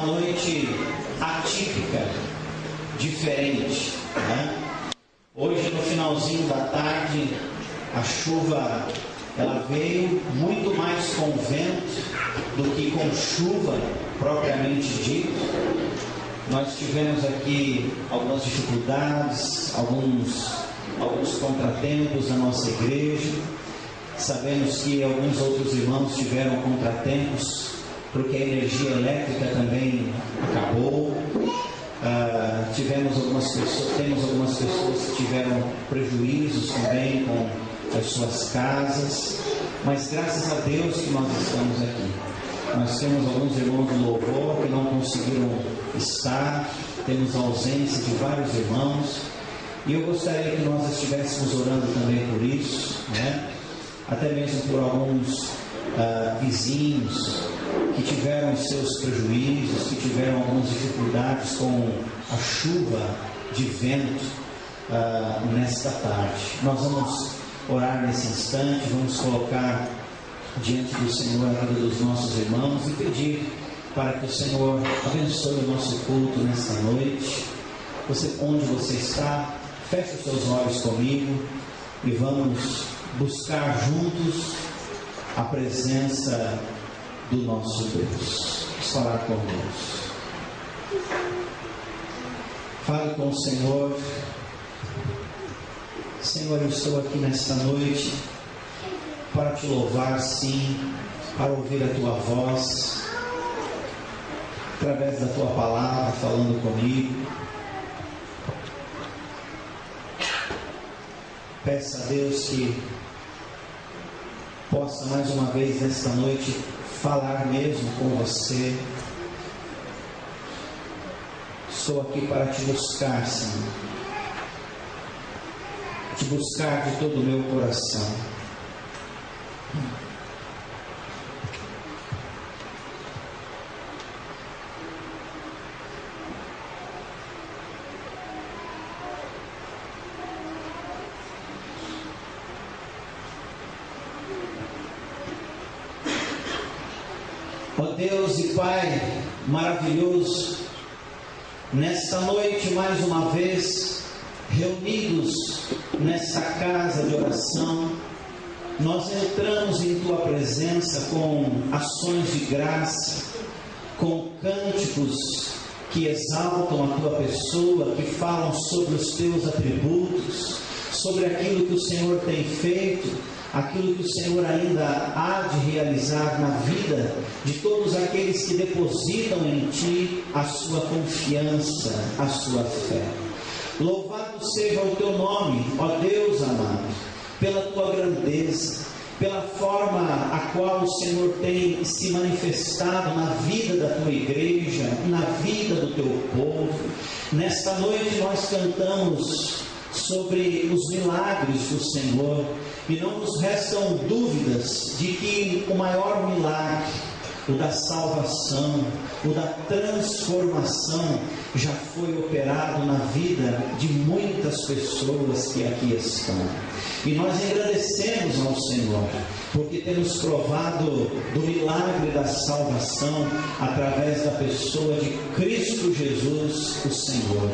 uma noite atípica, diferente, né? Hoje, no finalzinho da tarde, a chuva ela veio muito mais com vento do que com chuva propriamente dito. Nós tivemos aqui algumas dificuldades, alguns contratempos na nossa igreja. Sabemos que alguns outros irmãos tiveram contratempos porque a energia elétrica também acabou. Temos algumas pessoas que tiveram prejuízos também com as suas casas, mas graças a Deus que nós estamos aqui. Nós temos alguns irmãos do louvor que não conseguiram estar, temos a ausência de vários irmãos, e eu gostaria que nós estivéssemos orando também por isso, né? Até mesmo por alguns vizinhos que tiveram os seus prejuízos, que tiveram algumas dificuldades com a chuva de vento nesta tarde. Nós vamos orar nesse instante, vamos colocar diante do Senhor a vida dos nossos irmãos e pedir para que o Senhor abençoe o nosso culto nesta noite. Onde você está, feche os seus olhos comigo e vamos buscar juntos a presença do nosso Deus. Vamos falar com Deus. Fale com o Senhor. Senhor, eu estou aqui nesta noite para te louvar, sim, para ouvir a tua voz, através da tua palavra, falando comigo. Peça a Deus que possa mais uma vez nesta noite falar mesmo com você. Estou aqui para te buscar, Senhor. Te buscar de todo o meu coração. Ó Deus e Pai maravilhoso, nesta noite mais uma vez reunidos nessa casa de oração, nós entramos em tua presença com ações de graça, com cânticos que exaltam a tua pessoa, que falam sobre os teus atributos, sobre aquilo que o Senhor tem feito, aquilo que o Senhor ainda há de realizar na vida de todos aqueles que depositam em Ti a sua confiança, a sua fé. Louvado seja o Teu nome, ó Deus amado, pela Tua grandeza, pela forma a qual o Senhor tem se manifestado na vida da Tua igreja, na vida do Teu povo. Nesta noite nós cantamos sobre os milagres do Senhor, e não nos restam dúvidas de que o maior milagre, o da salvação, o da transformação, já foi operado na vida de muitas pessoas que aqui estão. E nós agradecemos ao Senhor, porque temos provado do milagre da salvação através da pessoa de Cristo Jesus, o Senhor.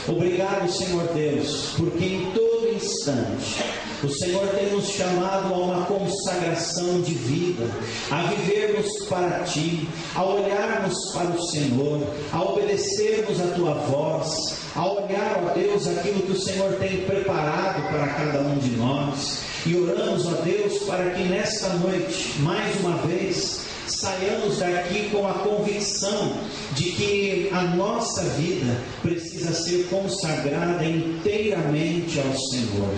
Obrigado, Senhor Deus, porque em todo instante o Senhor tem nos chamado a uma consagração de vida, a vivermos para Ti, a olharmos para o Senhor, a obedecermos a Tua voz, a olhar, ó Deus, aquilo que o Senhor tem preparado para cada um de nós. E oramos, ó Deus, para que nesta noite, mais uma vez, saiamos daqui com a convicção de que a nossa vida precisa ser consagrada inteiramente ao Senhor.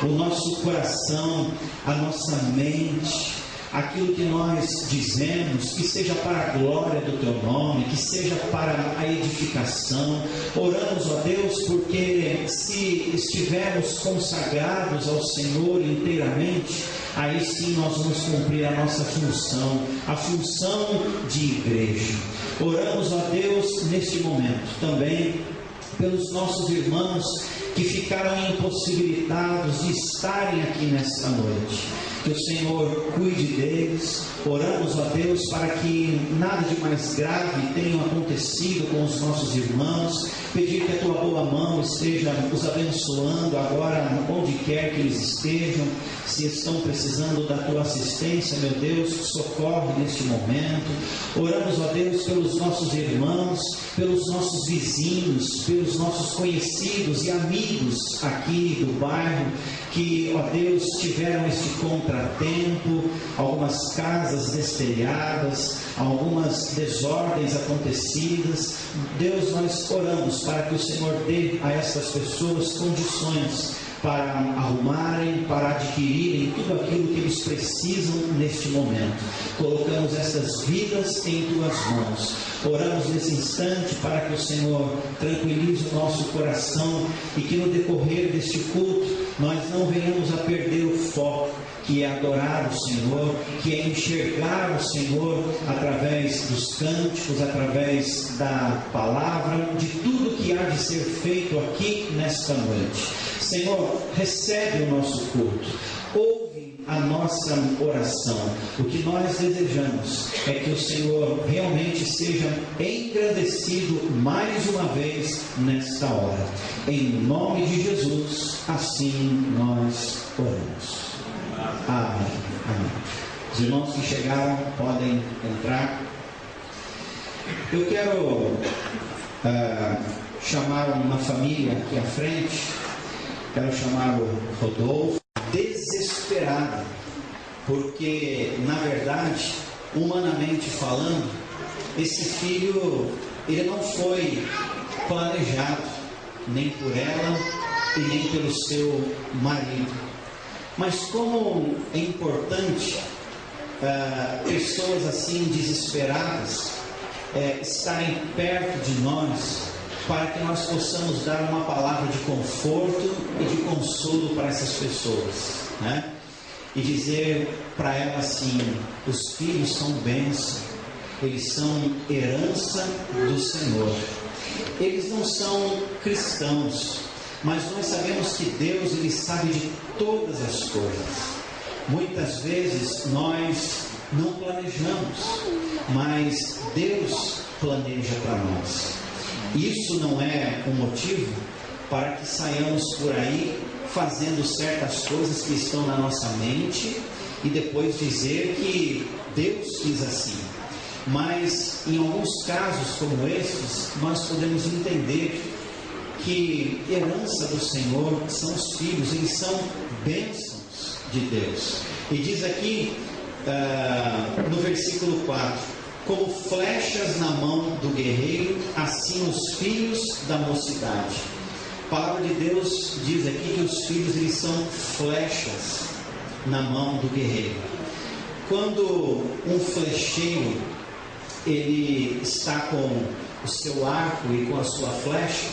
O nosso coração, a nossa mente, aquilo que nós dizemos, que seja para a glória do Teu nome, que seja para a edificação. Oramos, ó Deus, porque se estivermos consagrados ao Senhor inteiramente, aí sim nós vamos cumprir a nossa função, a função de igreja. Oramos, ó Deus, neste momento também pelos nossos irmãos que ficaram impossibilitados de estarem aqui nesta noite. que o Senhor cuide deles. Oramos, ó Deus, para que nada de mais grave tenha acontecido com os nossos irmãos. Pedir que a tua boa mão esteja os abençoando agora, onde quer que eles estejam. Se estão precisando da tua assistência, meu Deus, socorre neste momento. Oramos, ó Deus, pelos nossos irmãos, pelos nossos vizinhos, pelos nossos conhecidos e amigos aqui do bairro, que, ó Deus, tiveram este contratempo, algumas casas destelhadas, algumas desordens acontecidas. Deus, nós oramos para que o Senhor dê a essas pessoas condições para arrumarem, para adquirirem tudo aquilo que eles precisam neste momento. Colocamos essas vidas em tuas mãos. Oramos nesse instante para que o Senhor tranquilize o nosso coração e que no decorrer deste culto nós não venhamos a perder o foco, que é adorar o Senhor, que é enxergar o Senhor através dos cânticos, através da palavra, de tudo que há de ser feito aqui nesta noite. Senhor, recebe o nosso culto, ouve a nossa oração. O que nós desejamos é que o Senhor realmente seja engrandecido mais uma vez nesta hora. Em nome de Jesus, assim nós oramos. Amém. Amém. Os irmãos que chegaram podem entrar. Eu quero chamar uma família aqui à frente. Quero chamar o Rodolfo. Desesperado, porque na verdade, humanamente falando, esse filho ele não foi planejado nem por ela e nem pelo seu marido. Mas como é importante pessoas assim desesperadas estarem perto de nós, para que nós possamos dar uma palavra de conforto e de consolo para essas pessoas, né? E dizer para elas assim: os filhos são bênção, eles são herança do Senhor. Eles não são cristãos, mas nós sabemos que Deus, Ele sabe de todas as coisas. Muitas vezes nós não planejamos, mas Deus planeja para nós. Isso não é um motivo para que saiamos por aí fazendo certas coisas que estão na nossa mente e depois dizer que Deus quis assim. Mas em alguns casos como estes, nós podemos entender que herança do Senhor são os filhos, eles são bênçãos de Deus. E diz aqui no versículo 4: como flechas na mão do guerreiro, assim os filhos da mocidade. A palavra de Deus diz aqui que os filhos eles são flechas na mão do guerreiro. Quando um flecheiro ele está com o seu arco e com a sua flecha,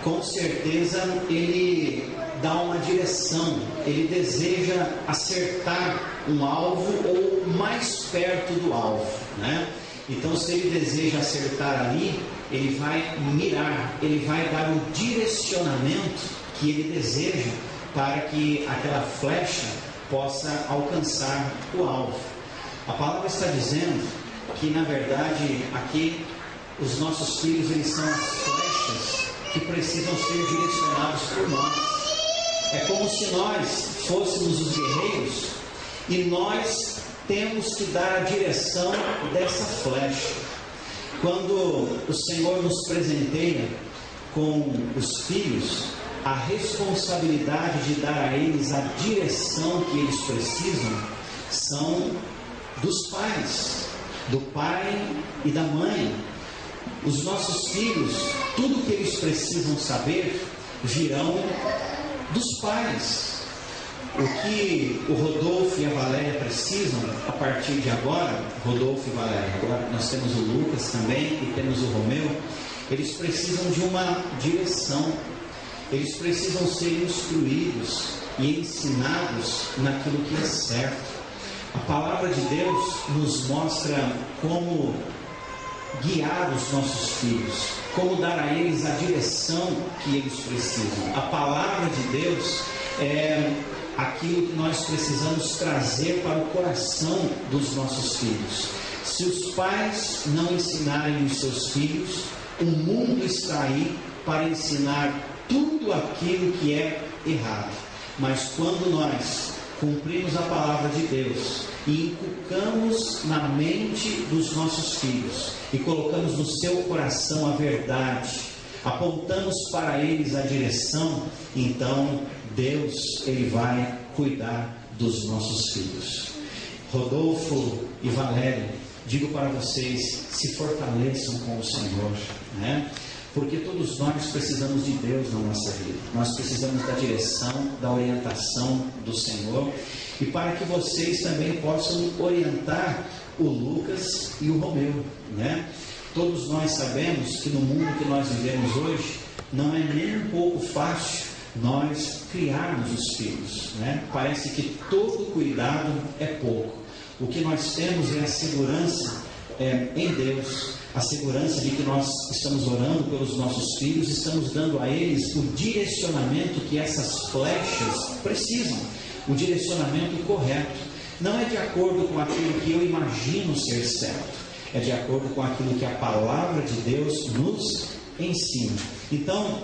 com certeza ele dá uma direção, ele deseja acertar um alvo ou mais perto do alvo, né? Então, se ele deseja acertar ali, ele vai mirar, ele vai dar o direcionamento que ele deseja para que aquela flecha possa alcançar o alvo. A palavra está dizendo que, na verdade, aqui os nossos filhos eles são as flechas que precisam ser direcionados por nós. É como se nós fôssemos os guerreiros e nós temos que dar a direção dessa flecha. Quando o Senhor nos presenteia com os filhos, a responsabilidade de dar a eles a direção que eles precisam são dos pais, do pai e da mãe. Os nossos filhos, tudo que eles precisam saber, virão dos pais. O que o Rodolfo e a Valéria precisam a partir de agora, Rodolfo e Valéria, agora nós temos o Lucas também e temos o Romeu, eles precisam de uma direção, eles precisam ser instruídos e ensinados naquilo que é certo. A palavra de Deus nos mostra como guiar os nossos filhos, como dar a eles a direção que eles precisam. A palavra de Deus é aquilo que nós precisamos trazer para o coração dos nossos filhos. Se os pais não ensinarem os seus filhos, o mundo está aí para ensinar tudo aquilo que é errado. Mas quando nós cumprimos a palavra de Deus e inculcamos na mente dos nossos filhos e colocamos no seu coração a verdade, apontamos para eles a direção, então Deus, Ele vai cuidar dos nossos filhos. Rodolfo e Valéria, digo para vocês, se fortaleçam com o Senhor, né? Porque todos nós precisamos de Deus na nossa vida. Nós precisamos da direção, da orientação do Senhor. E para que vocês também possam orientar o Lucas e o Romeu, né? Todos nós sabemos que no mundo que nós vivemos hoje, não é nem um pouco fácil nós criarmos os filhos, né? Parece que todo cuidado é pouco. O que nós temos é a segurança em Deus, a segurança de que nós estamos orando pelos nossos filhos, estamos dando a eles o direcionamento que essas flechas precisam, o direcionamento correto. Não é de acordo com aquilo que eu imagino ser certo, é de acordo com aquilo que a palavra de Deus nos ensina. Então,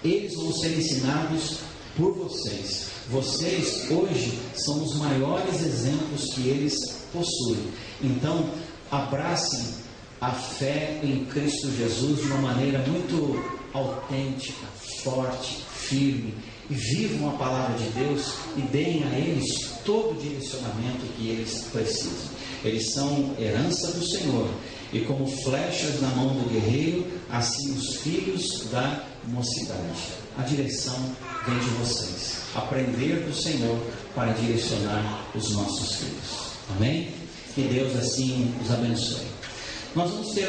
eles vão ser ensinados por vocês. Vocês hoje são os maiores exemplos que eles possuem. Então, abracem a fé em Cristo Jesus de uma maneira muito autêntica, forte, firme, e vivam a palavra de Deus e deem a eles todo o direcionamento que eles precisam. Eles são herança do Senhor, e como flechas na mão do guerreiro, assim os filhos da mocidade. A direção vem de vocês. Aprender do Senhor para direcionar os nossos filhos. Amém? Que Deus assim os abençoe. Nós vamos ter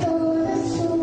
Toda sua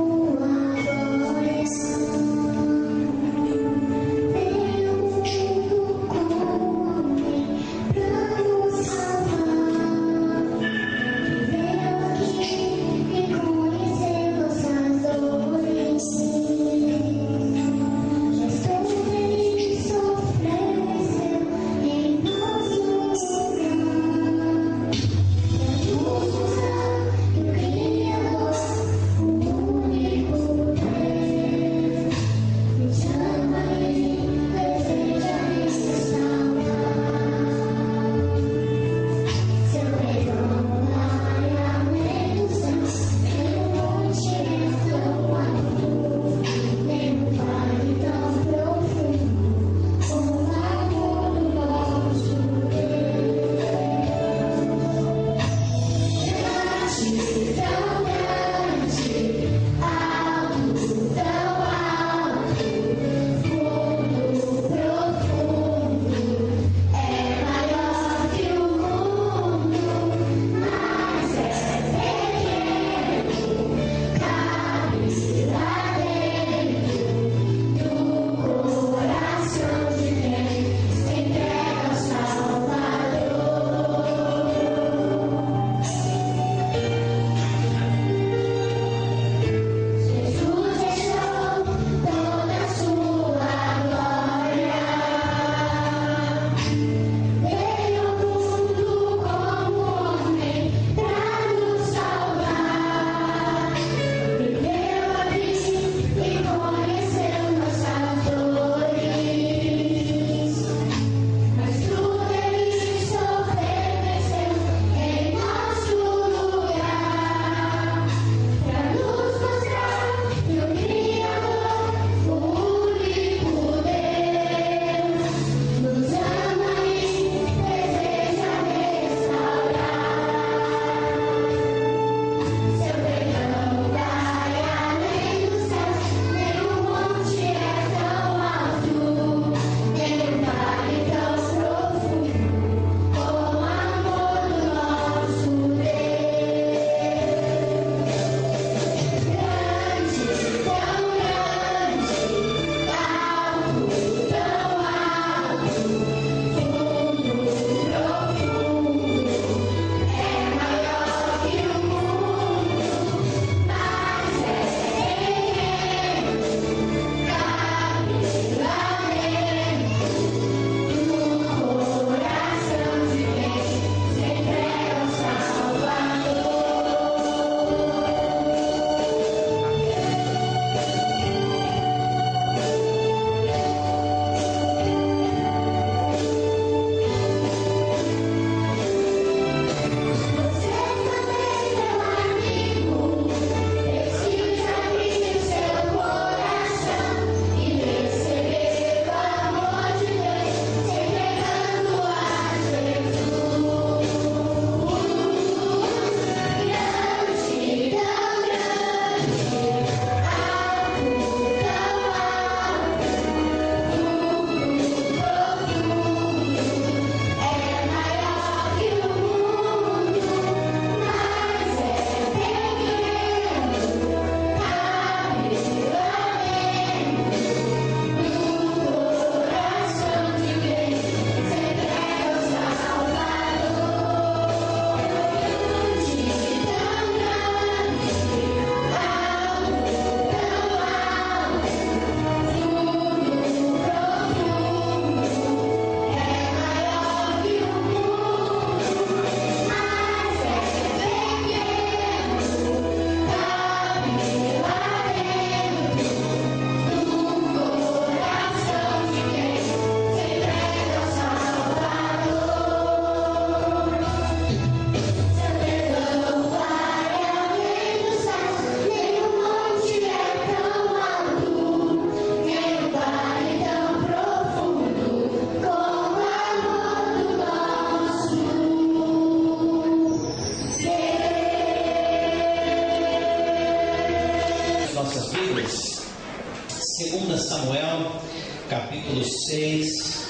2 Samuel, capítulo 6,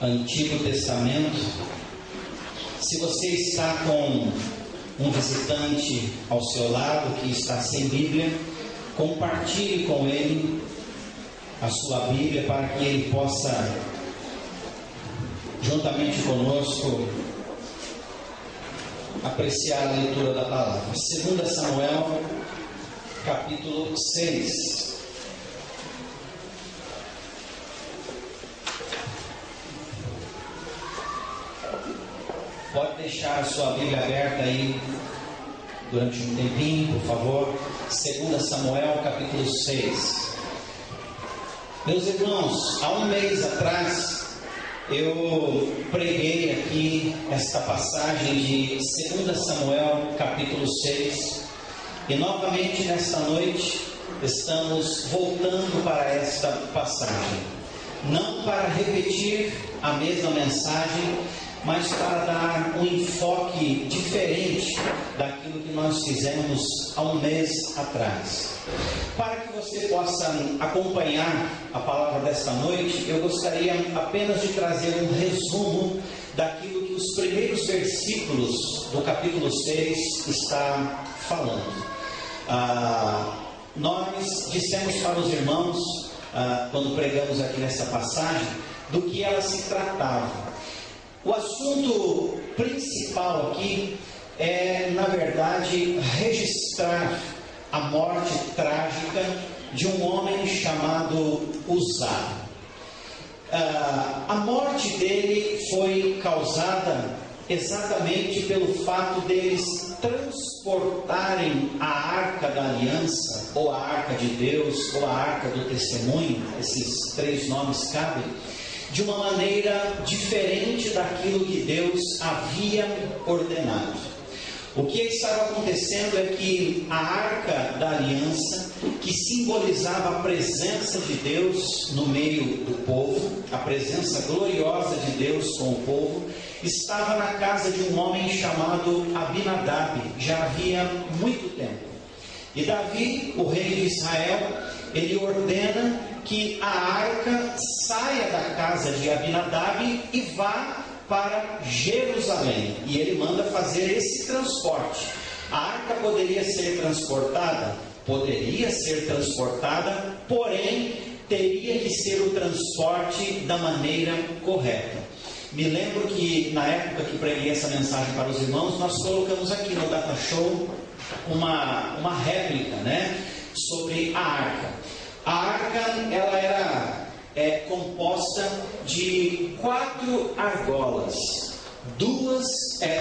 Antigo Testamento. Se você está com um visitante ao seu lado que está sem Bíblia, compartilhe com ele a sua Bíblia para que ele possa, juntamente conosco, apreciar a leitura da palavra. 2 Samuel, capítulo 6. Pode deixar a sua Bíblia aberta aí durante um tempinho, por favor. 2 Samuel, capítulo 6. Meus irmãos, há um mês atrás eu preguei aqui esta passagem de 2 Samuel, capítulo 6. E novamente nesta noite estamos voltando para esta passagem. Não para repetir a mesma mensagem, mas para dar um enfoque diferente daquilo que nós fizemos há um mês atrás. Para que você possa acompanhar a palavra desta noite, eu gostaria apenas de trazer um resumo daquilo que os primeiros versículos do capítulo 6 está falando. Nós dissemos para os irmãos, quando pregamos aqui nessa passagem, do que ela se tratava. O assunto principal aqui é, na verdade, registrar a morte trágica de um homem chamado Uzá. A morte dele foi causada exatamente pelo fato deles transportarem a Arca da Aliança, ou a Arca de Deus, ou a Arca do Testemunho, esses três nomes cabem, de uma maneira diferente daquilo que Deus havia ordenado. O que estava acontecendo é que a Arca da Aliança, que simbolizava a presença de Deus no meio do povo, a presença gloriosa de Deus com o povo, estava na casa de um homem chamado Abinadab, já havia muito tempo. E Davi, o rei de Israel, ele ordena que a arca saia da casa de Abinadab e vá para Jerusalém. E ele manda fazer esse transporte. A arca poderia ser transportada? Poderia ser transportada, porém teria que ser o transporte da maneira correta. Me lembro que na época que preguei essa mensagem para os irmãos, nós colocamos aqui no Data Show uma réplica, sobre a arca. A arca, ela era composta de 4 argolas,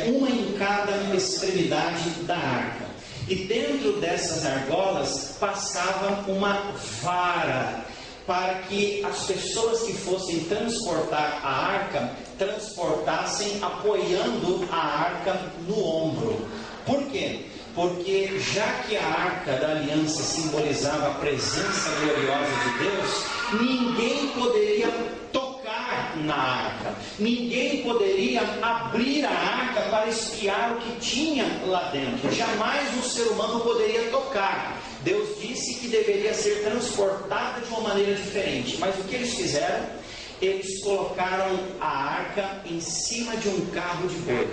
uma em cada extremidade da arca. E dentro dessas argolas passava uma vara, para que as pessoas que fossem transportar a arca, transportassem apoiando a arca no ombro. Por quê? Porque já que a Arca da Aliança simbolizava a presença gloriosa de Deus, ninguém poderia tocar na arca, ninguém poderia abrir a arca para espiar o que tinha lá dentro, jamais um ser humano poderia tocar. Deus disse que deveria ser transportada de uma maneira diferente, mas o que eles fizeram? Eles colocaram a arca em cima de um carro de boi.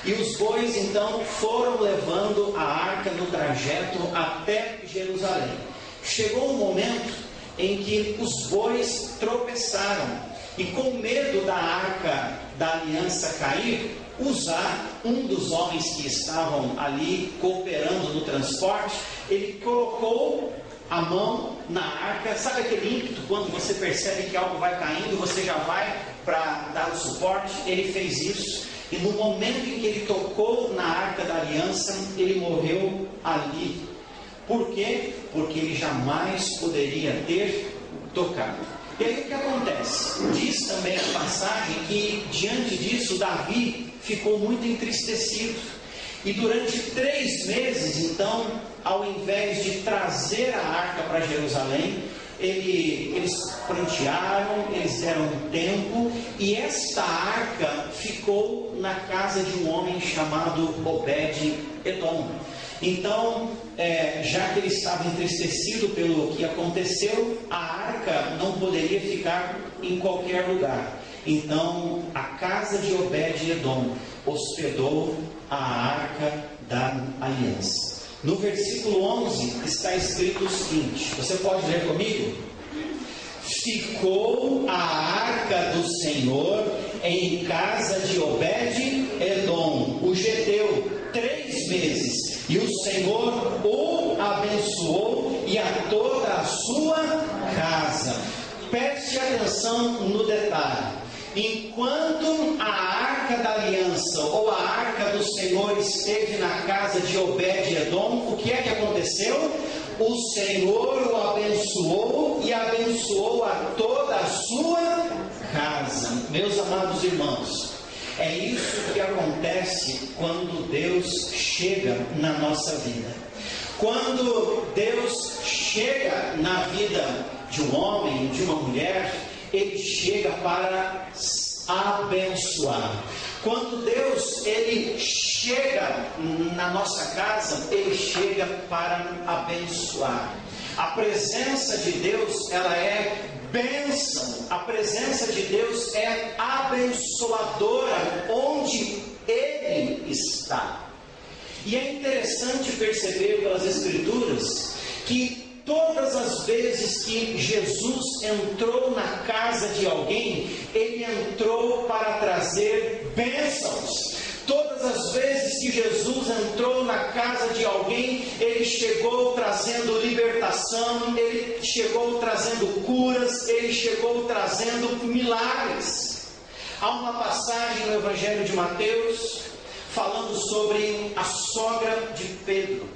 E os bois então foram levando a arca no trajeto até Jerusalém. Chegou um momento em que os bois tropeçaram e, com medo da arca da aliança cair, Uzá, um dos homens que estavam ali cooperando no transporte, ele colocou a mão na arca. Sabe aquele ímpeto quando você percebe que algo vai caindo, você já vai para dar o suporte? Ele fez isso. E no momento em que ele tocou na Arca da Aliança, ele morreu ali. Por quê? Porque ele jamais poderia ter tocado. E aí o que acontece? Diz também a passagem que, diante disso, Davi ficou muito entristecido. E durante 3 meses, então, ao invés de trazer a arca para Jerusalém, eles prantearam, eles deram um tempo, e esta arca ficou na casa de um homem chamado Obed-Edom. Então, já que ele estava entristecido pelo que aconteceu, a arca não poderia ficar em qualquer lugar. Então, a casa de Obed-Edom hospedou a arca da aliança. No versículo 11 está escrito o seguinte, você pode ler comigo? Ficou a arca do Senhor em casa de Obed-Edom, o geteu, 3 meses, e o Senhor o abençoou e a toda a sua casa. Preste atenção no detalhe. Enquanto a arca da aliança ou a arca do Senhor esteve na casa de Obed-Edom, o que é que aconteceu? O Senhor o abençoou e abençoou a toda a sua casa. Meus amados irmãos, é isso que acontece quando Deus chega na nossa vida. Quando Deus chega na vida de um homem, de uma mulher, Ele chega para abençoar. Quando Deus ele chega na nossa casa, Ele chega para abençoar. A presença de Deus, ela é bênção. A presença de Deus é abençoadora onde Ele está. E é interessante perceber pelas Escrituras que todas as vezes que Jesus entrou na casa de alguém, Ele entrou para trazer bênçãos. Todas as vezes que Jesus entrou na casa de alguém, Ele chegou trazendo libertação, Ele chegou trazendo curas, Ele chegou trazendo milagres. Há uma passagem no Evangelho de Mateus falando sobre a sogra de Pedro.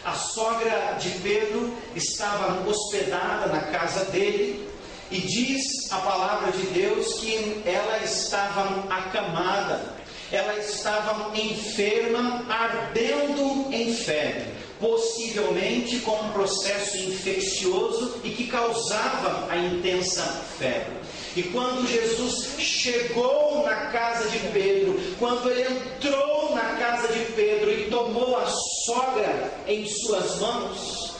A sogra de Pedro estava hospedada na casa dele e diz a palavra de Deus que ela estava acamada, ela estava enferma, ardendo em febre, possivelmente com um processo infeccioso e que causava a intensa febre. E quando Jesus chegou na casa de Pedro, quando ele entrou na casa de Pedro e tomou a sogra em suas mãos,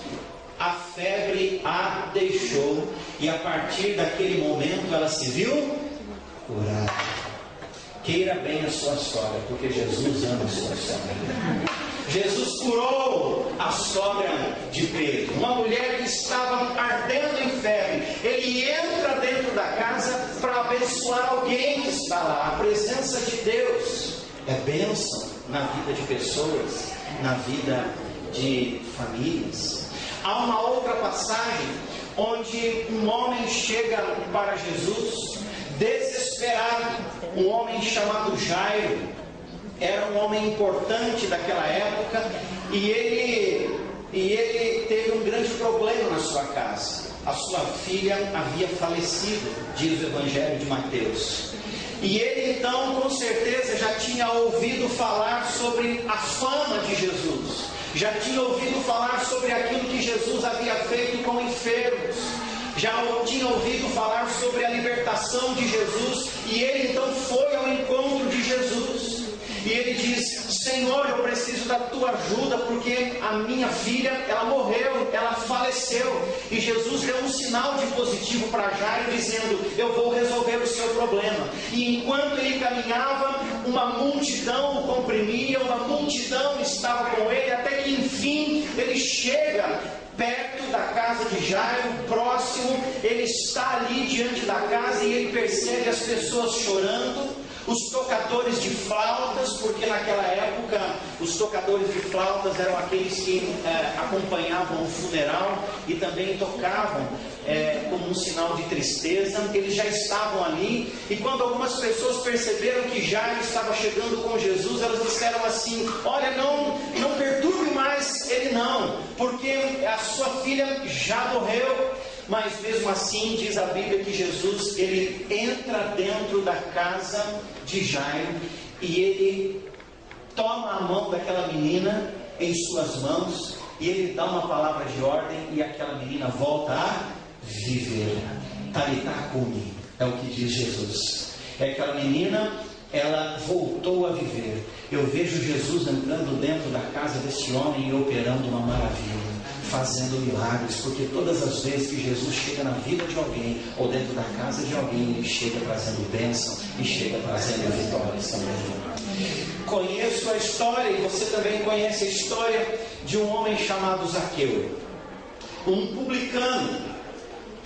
a febre a deixou e a partir daquele momento ela se viu curada. Queira bem a sua sogra, porque Jesus ama a sua sogra. Jesus curou a sogra de Pedro, uma mulher que estava ardendo em febre. Ele entra dentro da casa para abençoar alguém que está lá. A presença de Deus é bênção na vida de pessoas, na vida de famílias. Há uma outra passagem onde um homem chega para Jesus desesperado, um homem chamado Jairo. Era um homem importante daquela época e ele teve um grande problema na sua casa. A sua filha havia falecido, diz o Evangelho de Mateus. E ele então, com certeza, já tinha ouvido falar sobre a fama de Jesus, já tinha ouvido falar sobre aquilo que Jesus havia feito com enfermos, já tinha ouvido falar sobre a libertação de Jesus, e ele então foi ao encontro de Jesus. E ele diz: Senhor, eu preciso da tua ajuda, porque a minha filha, ela morreu, ela faleceu. E Jesus deu um sinal de positivo para Jairo, dizendo: eu vou resolver o seu problema. E enquanto ele caminhava, uma multidão o comprimia, uma multidão estava com ele, até que enfim ele chega perto da casa de Jairo, próximo. Ele está ali diante da casa e ele percebe as pessoas chorando, os tocadores de flautas, porque naquela época os tocadores de flautas eram aqueles que acompanhavam o funeral e também tocavam como um sinal de tristeza. Eles já estavam ali, e quando algumas pessoas perceberam que Jairo estava chegando com Jesus, elas disseram assim: olha, não perturbe mais ele não, porque a sua filha já morreu. Mas mesmo assim, diz a Bíblia que Jesus, ele entra dentro da casa de Jairo e ele toma a mão daquela menina em suas mãos e ele dá uma palavra de ordem e aquela menina volta a viver. Talitá cumi, é o que diz Jesus. É aquela menina ela voltou a viver. Eu vejo Jesus entrando dentro da casa desse homem e operando uma maravilha, fazendo milagres, porque todas as vezes que Jesus chega na vida de alguém, ou dentro da casa de alguém, ele chega trazendo bênção e chega trazendo vitórias também. Conheço a história, e você também conhece a história de um homem chamado Zaqueu, um publicano,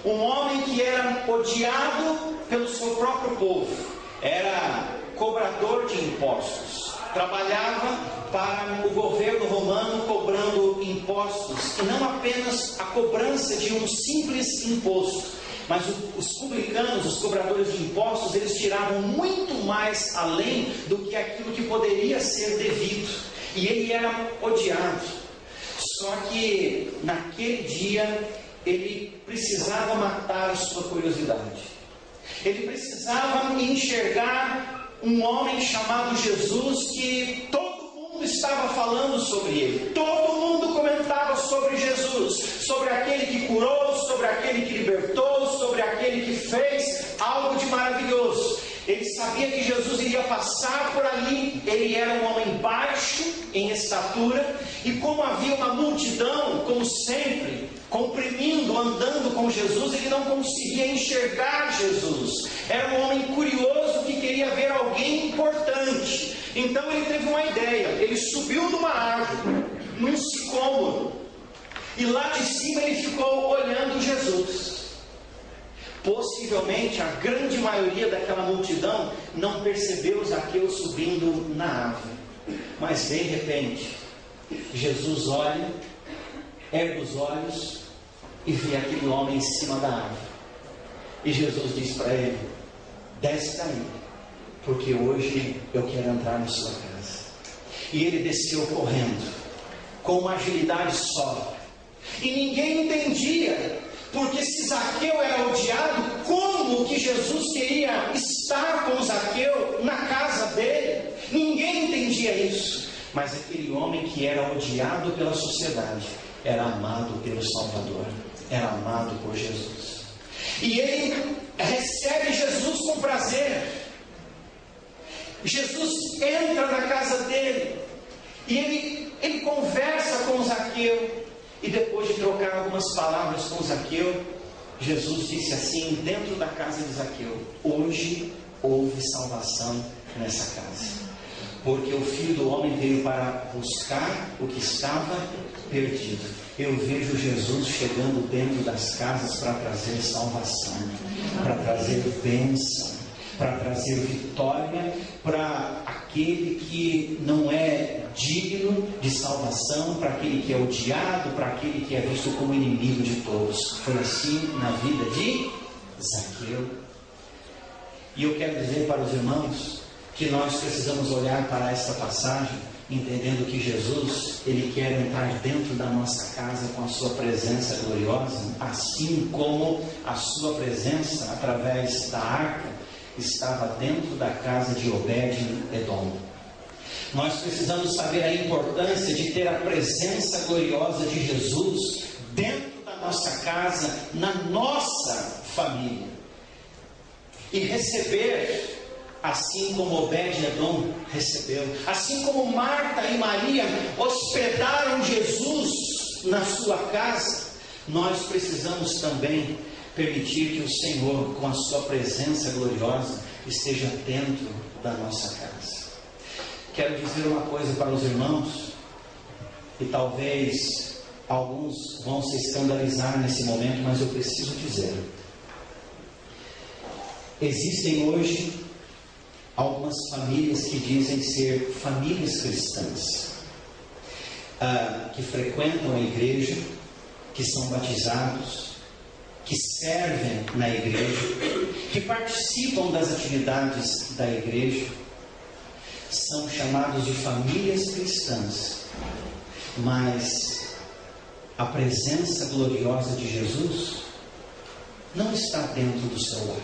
um homem que era odiado pelo seu próprio povo, era cobrador de impostos, trabalhava para o governo romano cobrando impostos, e não apenas a cobrança de um simples imposto, mas os publicanos, os cobradores de impostos, eles tiravam muito mais além do que aquilo que poderia ser devido, e ele era odiado. Só que naquele dia ele precisava matar a sua curiosidade, ele precisava enxergar um homem chamado Jesus, que todo mundo estava falando sobre ele, todo mundo comentava sobre Jesus, sobre aquele que curou, sobre aquele que libertou, sobre aquele que fez algo de maravilhoso. Ele sabia que Jesus iria passar por ali, ele era um homem baixo em estatura, e como havia uma multidão, como sempre, comprimindo, andando com Jesus, ele não conseguia enxergar Jesus. Era um homem curioso que queria ver alguém importante. Então ele teve uma ideia, ele subiu numa árvore, num sicômoro, e lá de cima ele ficou olhando Jesus. Possivelmente a grande maioria daquela multidão não percebeu Zaqueu subindo na árvore, mas de repente Jesus olha, ergue os olhos e vê aquele homem em cima da árvore, e Jesus diz para ele: desce daí, porque hoje eu quero entrar na sua casa. E ele desceu correndo, com uma agilidade só, e ninguém entendia, porque se Zaqueu era odiado, como que Jesus queria estar com Zaqueu na casa dele? Ninguém entendia isso. Mas aquele homem que era odiado pela sociedade, era amado pelo Salvador, era amado por Jesus. E ele recebe Jesus com prazer. Jesus entra na casa dele, e ele conversa com Zaqueu. E depois de trocar algumas palavras com Zaqueu, Jesus disse assim, dentro da casa de Zaqueu: hoje houve salvação nessa casa, porque o Filho do Homem veio para buscar o que estava perdido. Eu vejo Jesus chegando dentro das casas para trazer salvação, para trazer bênção, para trazer vitória para aquele que não é digno de salvação, para aquele que é odiado, para aquele que é visto como inimigo de todos. Foi assim na vida de Zaqueu. E eu quero dizer para os irmãos que nós precisamos olhar para esta passagem, entendendo que Jesus, ele quer entrar dentro da nossa casa com a sua presença gloriosa, assim como a sua presença através da arca estava dentro da casa de Obed-Edom. Nós precisamos saber a importância de ter a presença gloriosa de Jesus dentro da nossa casa, na nossa família, e receber, assim como Obed-Edom recebeu, assim como Marta e Maria hospedaram Jesus na sua casa. Nós precisamos também permitir que o Senhor, com a sua presença gloriosa, esteja dentro da nossa casa. Quero dizer uma coisa para os irmãos, e talvez alguns vão se escandalizar nesse momento, mas eu preciso dizer: existem hoje algumas famílias que dizem ser famílias cristãs, que frequentam a igreja, que são batizados, que servem na igreja, que participam das atividades da igreja, são chamados de famílias cristãs, mas a presença gloriosa de Jesus não está dentro do seu lar.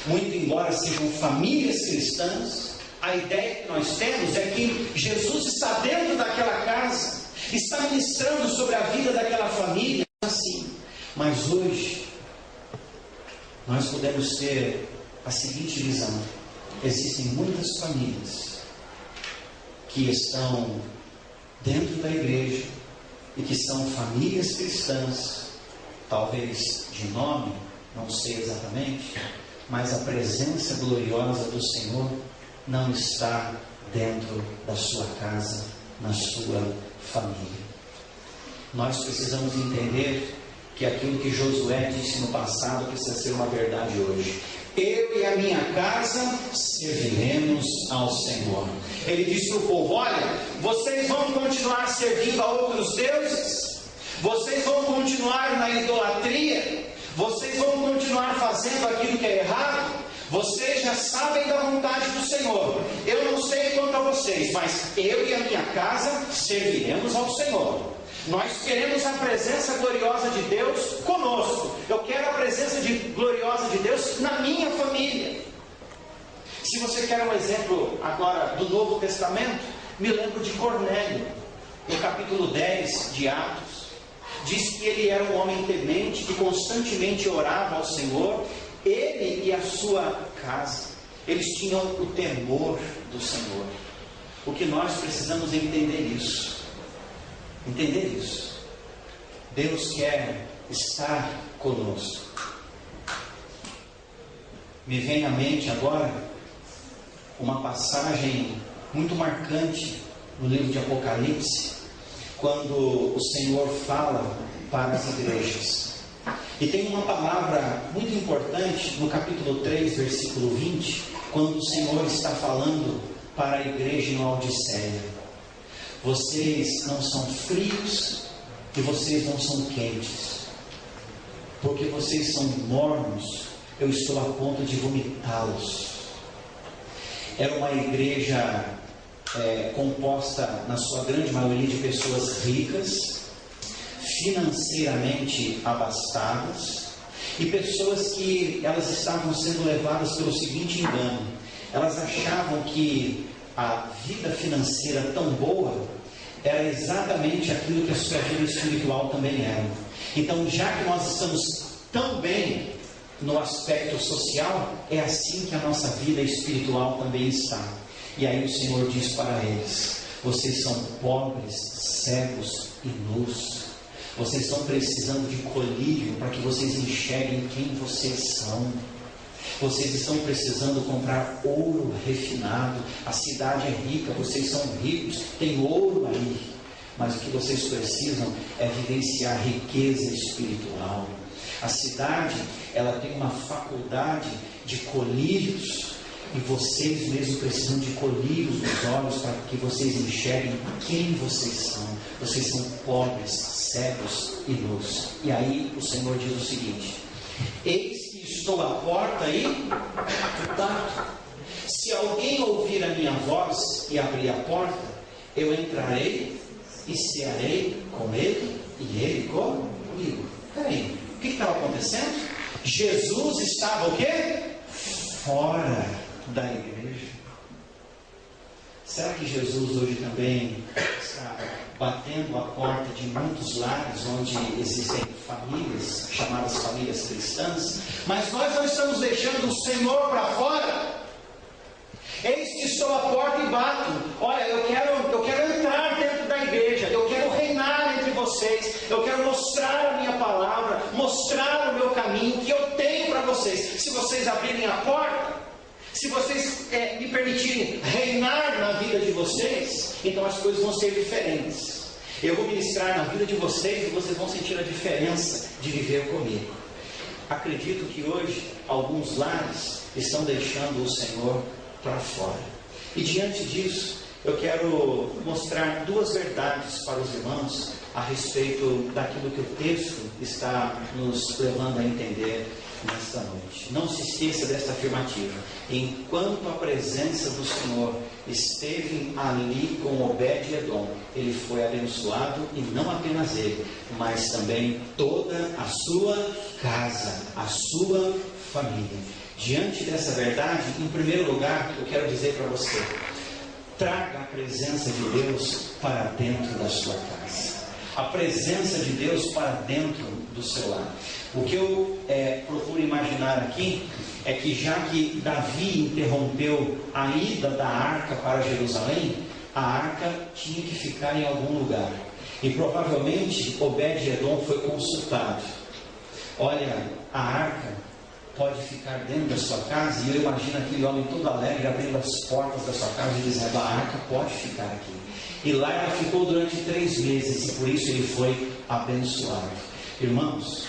Muito embora sejam famílias cristãs, a ideia que nós temos é que Jesus está dentro daquela casa, está ministrando sobre a vida daquela família, assim. Mas hoje, nós podemos ter a seguinte visão: existem muitas famílias que estão dentro da igreja e que são famílias cristãs, talvez de nome, não sei exatamente, mas a presença gloriosa do Senhor não está dentro da sua casa, na sua família. Nós precisamos entender que aquilo que Josué disse no passado precisa ser uma verdade hoje. Eu e a minha casa serviremos ao Senhor. Ele disse para o povo: olha, vocês vão continuar servindo a outros deuses, vocês vão continuar na idolatria, vocês vão continuar fazendo aquilo que é errado, vocês já sabem da vontade do Senhor. Eu não sei quanto a vocês, mas eu e a minha casa serviremos ao Senhor. Nós queremos a presença gloriosa de Deus conosco. Eu quero a presença gloriosa de Deus na minha família. Se você quer um exemplo agora do Novo Testamento, me lembro de Cornélio, no capítulo 10 de Atos. Diz que ele era um homem temente, que constantemente orava ao Senhor, ele e a sua casa. Eles tinham o temor do Senhor. O que nós precisamos entender isso. Entender isso. Deus quer estar conosco. Me vem à mente agora uma passagem muito marcante no livro de Apocalipse, quando o Senhor fala para as igrejas. E tem uma palavra muito importante no capítulo 3, versículo 20, quando o Senhor está falando para a igreja em Laodiceia. Vocês não são frios e vocês não são quentes, porque vocês são mornos, eu estou a ponto de vomitá-los. Era uma igreja composta, na sua grande maioria, de pessoas ricas, financeiramente abastadas, e pessoas que elas estavam sendo levadas pelo seguinte engano: elas achavam que a vida financeira tão boa era exatamente aquilo que a sua vida espiritual também era. Então, já que nós estamos tão bem no aspecto social, é assim que a nossa vida espiritual também está. E aí o Senhor diz para eles: vocês são pobres, cegos e nus. Vocês estão precisando de colírio para que vocês enxerguem quem vocês são. Vocês estão precisando comprar ouro refinado. A cidade é rica, vocês são ricos, tem ouro aí. Mas o que vocês precisam é vivenciar riqueza espiritual. A cidade, ela tem uma faculdade de colírios, e vocês mesmos precisam de colírios nos olhos para que vocês enxerguem quem vocês são. Vocês são pobres, cegos e nus. E aí o Senhor diz o seguinte: eis que estou à porta e bato. Se alguém ouvir a minha voz e abrir a porta, eu entrarei e cearei com ele e ele comigo. Peraí, o que estava acontecendo? Jesus estava o quê? Fora da igreja. Será que Jesus hoje também está batendo a porta de muitos lares onde existem famílias, chamadas famílias cristãs, mas nós não estamos deixando o Senhor para fora? Eis que estou à porta e bato. Olha, eu quero entrar dentro da igreja, eu quero reinar entre vocês, eu quero mostrar a minha palavra, mostrar o meu caminho que eu tenho para vocês. Se vocês abrirem a porta, se vocês me permitirem reinar na vida de vocês, então as coisas vão ser diferentes. Eu vou ministrar na vida de vocês e vocês vão sentir a diferença de viver comigo. Acredito que hoje alguns lares estão deixando o Senhor para fora. E diante disso, eu quero mostrar duas verdades para os irmãos a respeito daquilo que o texto está nos levando a entender nesta noite. Não se esqueça desta afirmativa: enquanto a presença do Senhor esteve ali com Obed-Edom, ele foi abençoado, e não apenas ele, mas também toda a sua casa, a sua família. Diante dessa verdade, em primeiro lugar, eu quero dizer para você: traga a presença de Deus para dentro da sua casa. a presença de Deus para dentro do seu lar. O que eu procuro imaginar aqui é que, já que Davi interrompeu a ida da arca para Jerusalém, a arca tinha que ficar em algum lugar. E provavelmente Obed-Edom foi consultado. Olha, a arca pode ficar dentro da sua casa. E eu imagino aquele homem todo alegre abrindo as portas da sua casa e dizendo: a arca pode ficar aqui. E lá ela ficou durante 3 meses, e por isso ele foi abençoado. Irmãos,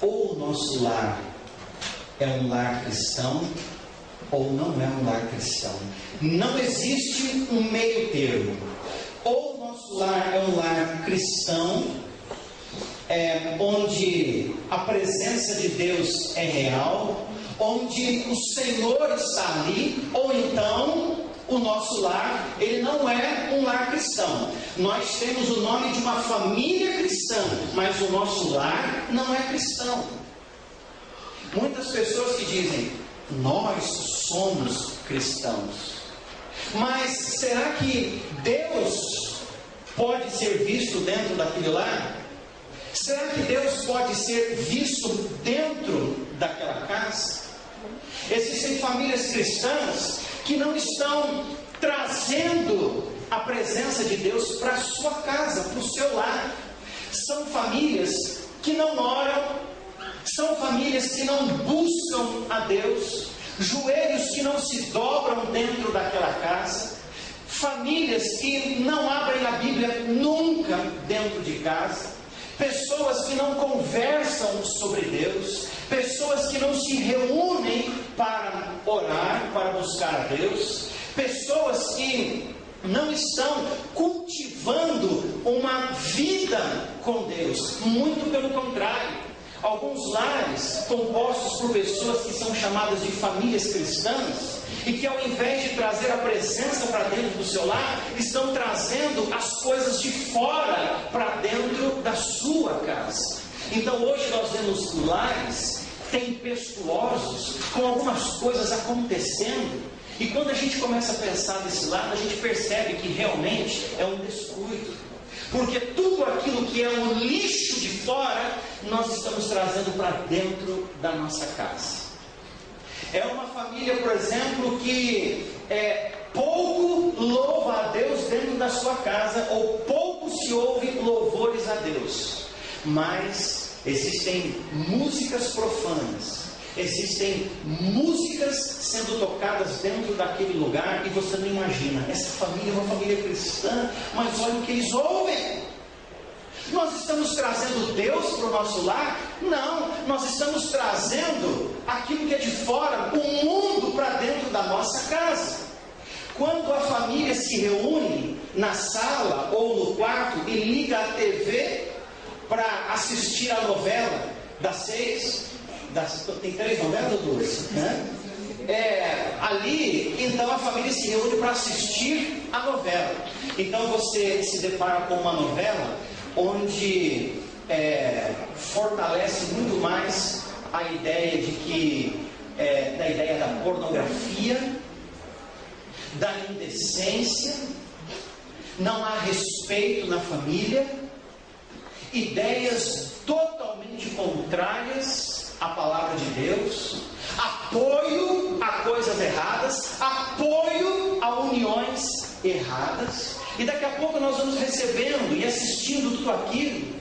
ou o nosso lar é um lar cristão, ou não é um lar cristão. Não existe um meio termo. Ou o nosso lar é um lar cristão, onde a presença de Deus é real, onde o Senhor está ali, ou então o nosso lar, ele não é um lar cristão. Nós temos o nome de uma família cristã, mas o nosso lar não é cristão. Muitas pessoas que dizem: nós somos cristãos. Mas será que Deus pode ser visto dentro daquele lar? Será que Deus pode ser visto dentro daquela casa? Existem famílias cristãs que não estão trazendo a presença de Deus para a sua casa, para o seu lar. São famílias que não oram, são famílias que não buscam a Deus, joelhos que não se dobram dentro daquela casa, famílias que não abrem a Bíblia nunca dentro de casa, pessoas que não conversam sobre Deus, pessoas que não se reúnem para orar, para buscar a Deus, pessoas que não estão cultivando uma vida com Deus. Muito pelo contrário. Alguns lares compostos por pessoas que são chamadas de famílias cristãs, e que, ao invés de trazer a presença para dentro do seu lar, estão trazendo as coisas de fora para dentro da sua casa. Então hoje nós vemos lares tempestuosos, com algumas coisas acontecendo, e quando a gente começa a pensar desse lado, a gente percebe que realmente é um descuido, porque tudo aquilo que é um lixo de fora, nós estamos trazendo para dentro da nossa casa. É uma família, por exemplo, que pouco louva a Deus dentro da sua casa, ou pouco se ouve louvores a Deus. Mas existem músicas profanas, existem músicas sendo tocadas dentro daquele lugar, e você não imagina, essa família é uma família cristã, mas olha o que eles ouvem. Nós estamos trazendo Deus para o nosso lar? Não, nós estamos trazendo aquilo que é de fora, o mundo, para dentro da nossa casa. Quando a família se reúne na sala ou no quarto e liga a TV para assistir a novela das 6, tem 3 novelas ou 2, né? Ali, então a família se reúne para assistir a novela. Então você se depara com uma novela onde fortalece muito mais a ideia de que da ideia da pornografia, da indecência, não há respeito na família, ideias totalmente contrárias à palavra de Deus, apoio a coisas erradas, apoio a uniões erradas. E daqui a pouco nós vamos recebendo e assistindo tudo aquilo,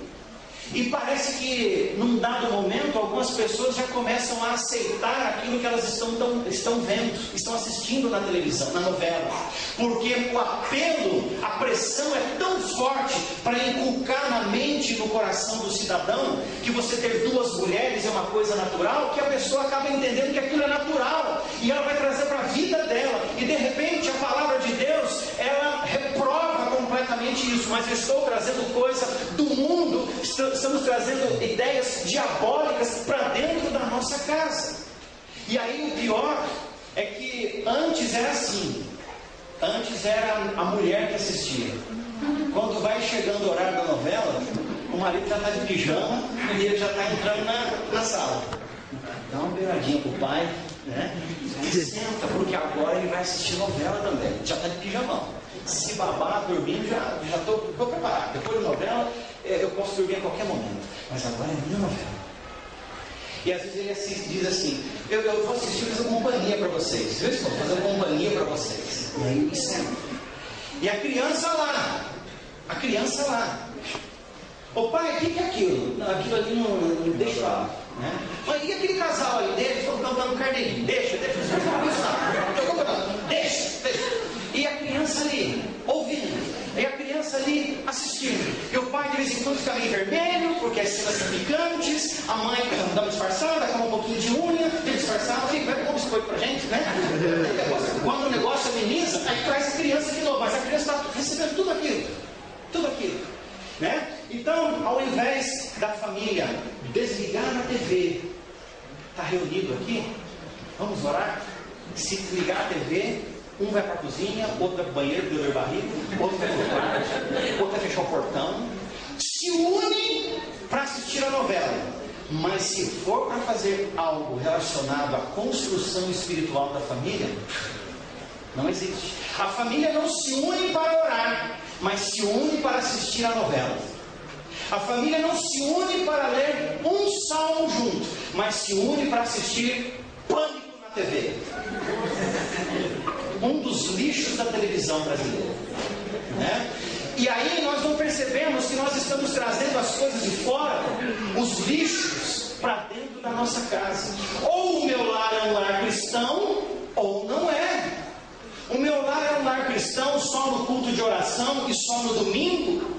e parece que num dado momento algumas pessoas já começam a aceitar aquilo que elas estão vendo, estão assistindo na televisão, na novela, porque o apelo, a pressão é tão forte para inculcar na mente e no coração do cidadão que você ter 2 mulheres é uma coisa natural, que a pessoa acaba entendendo que aquilo é natural, e ela vai trazer para a vida dela, e de repente a palavra de Deus, ela reprova completamente isso. Mas eu estou trazendo coisa do mundo, estamos trazendo ideias diabólicas para dentro da nossa casa. E aí o pior é que antes era assim, antes era a mulher que assistia. Quando vai chegando o horário da novela, o marido já está de pijama e ele já está entrando na sala. Dá uma beiradinha pro pai, né? E senta, porque agora ele vai assistir novela também. Já está de pijamão. Se babar, dormindo, já estou preparado. Depois da novela, eu posso dormir a qualquer momento. Mas agora é minha novela. E às vezes ele diz assim, eu vou assistir fazendo companhia para vocês. Eu estou fazendo companhia para vocês. E aí, isso é. E a criança lá. Ô pai, o que é aquilo? Não, aquilo ali não deixa lá. Né? Mas e aquele casal ali? Estão cantando carneirinho. Deixa. E a criança ali, ouvindo. E a criança ali assistindo. E o pai de vez em quando fica meio vermelho, porque as cenas são picantes. A mãe dá uma disfarçada, come um pouquinho de unha, tem disfarçada, vai comer um biscoito pra gente, né? Quando o negócio ameniza, aí traz a criança de novo. Mas a criança está recebendo tudo aquilo. Né? Então, ao invés da família desligar a TV, está reunido aqui, vamos orar. Se ligar a TV, um vai para a cozinha, outro vai para o banheiro, beber barriga, outro vai para o quarto, outro vai fechar o portão. Se unem para assistir a novela. Mas se for para fazer algo relacionado à construção espiritual da família, não existe. A família não se une para orar, mas se une para assistir a novela. A família não se une para ler um salmo junto, mas se une para assistir Pânico na TV. Um dos lixos da televisão brasileira. Né? E aí nós não percebemos que nós estamos trazendo as coisas de fora, os lixos, para dentro da nossa casa. Ou o meu lar é um lar cristão, ou não é. O meu lar é um lar cristão só no culto de oração e só no domingo.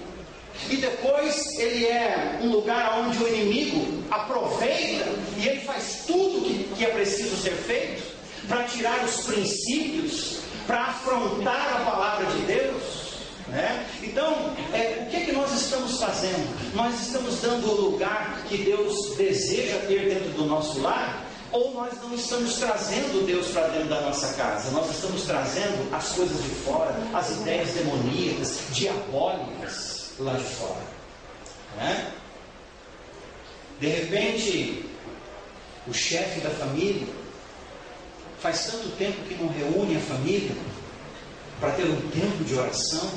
E depois ele é um lugar onde o inimigo aproveita e ele faz tudo que é preciso ser feito para tirar os princípios, para afrontar a palavra de Deus. Né? Então, o que nós estamos fazendo? Nós estamos dando o lugar que Deus deseja ter dentro do nosso lar? Ou nós não estamos trazendo Deus para dentro da nossa casa? Nós estamos trazendo as coisas de fora, as ideias demoníacas, diabólicas lá de fora. Né? De repente, o chefe da família faz tanto tempo que não reúne a família para ter um tempo de oração.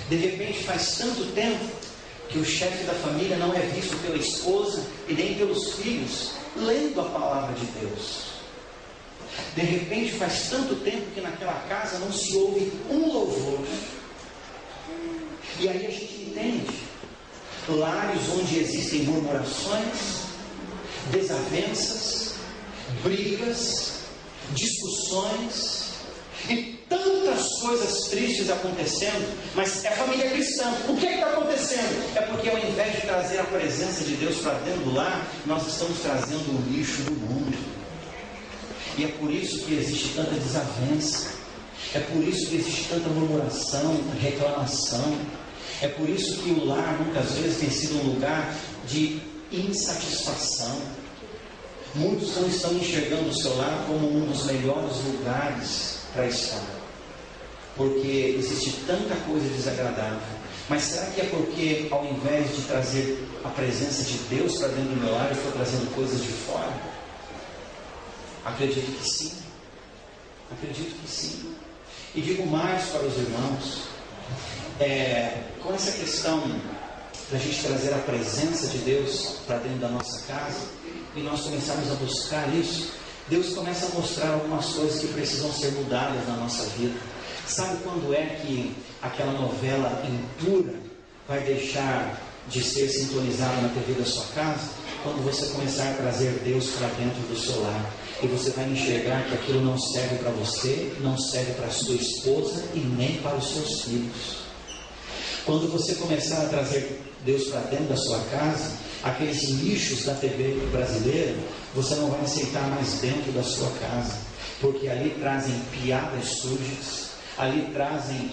De repente, faz tanto tempo que o chefe da família não é visto pela esposa e nem pelos filhos lendo a palavra de Deus. De repente, faz tanto tempo que naquela casa não se ouve um louvor. E aí a gente entende. Lares onde existem murmurações, desavenças, brigas, discussões e tantas coisas tristes acontecendo, mas é família cristã. O que está acontecendo? É porque ao invés de trazer a presença de Deus para dentro do lar, nós estamos trazendo o lixo do mundo. E é por isso que existe tanta desavença, é por isso que existe tanta murmuração, reclamação, é por isso que o lar muitas vezes tem sido um lugar de insatisfação. Muitos não estão enxergando o seu lar como um dos melhores lugares para estar, porque existe tanta coisa desagradável. Mas será que é porque ao invés de trazer a presença de Deus para dentro do meu lar, eu estou trazendo coisas de fora? Acredito que sim. Acredito que sim. E digo mais para os irmãos, com essa questão da gente trazer a presença de Deus para dentro da nossa casa, e nós começarmos a buscar isso, Deus começa a mostrar algumas coisas que precisam ser mudadas na nossa vida. Sabe quando é que aquela novela impura vai deixar de ser sintonizada na TV da sua casa? Quando você começar a trazer Deus para dentro do seu lar. E você vai enxergar que aquilo não serve para você, não serve para a sua esposa e nem para os seus filhos. Quando você começar a trazer Deus para dentro da sua casa, aqueles lixos da TV brasileira, você não vai aceitar mais dentro da sua casa, porque ali trazem piadas sujas, ali trazem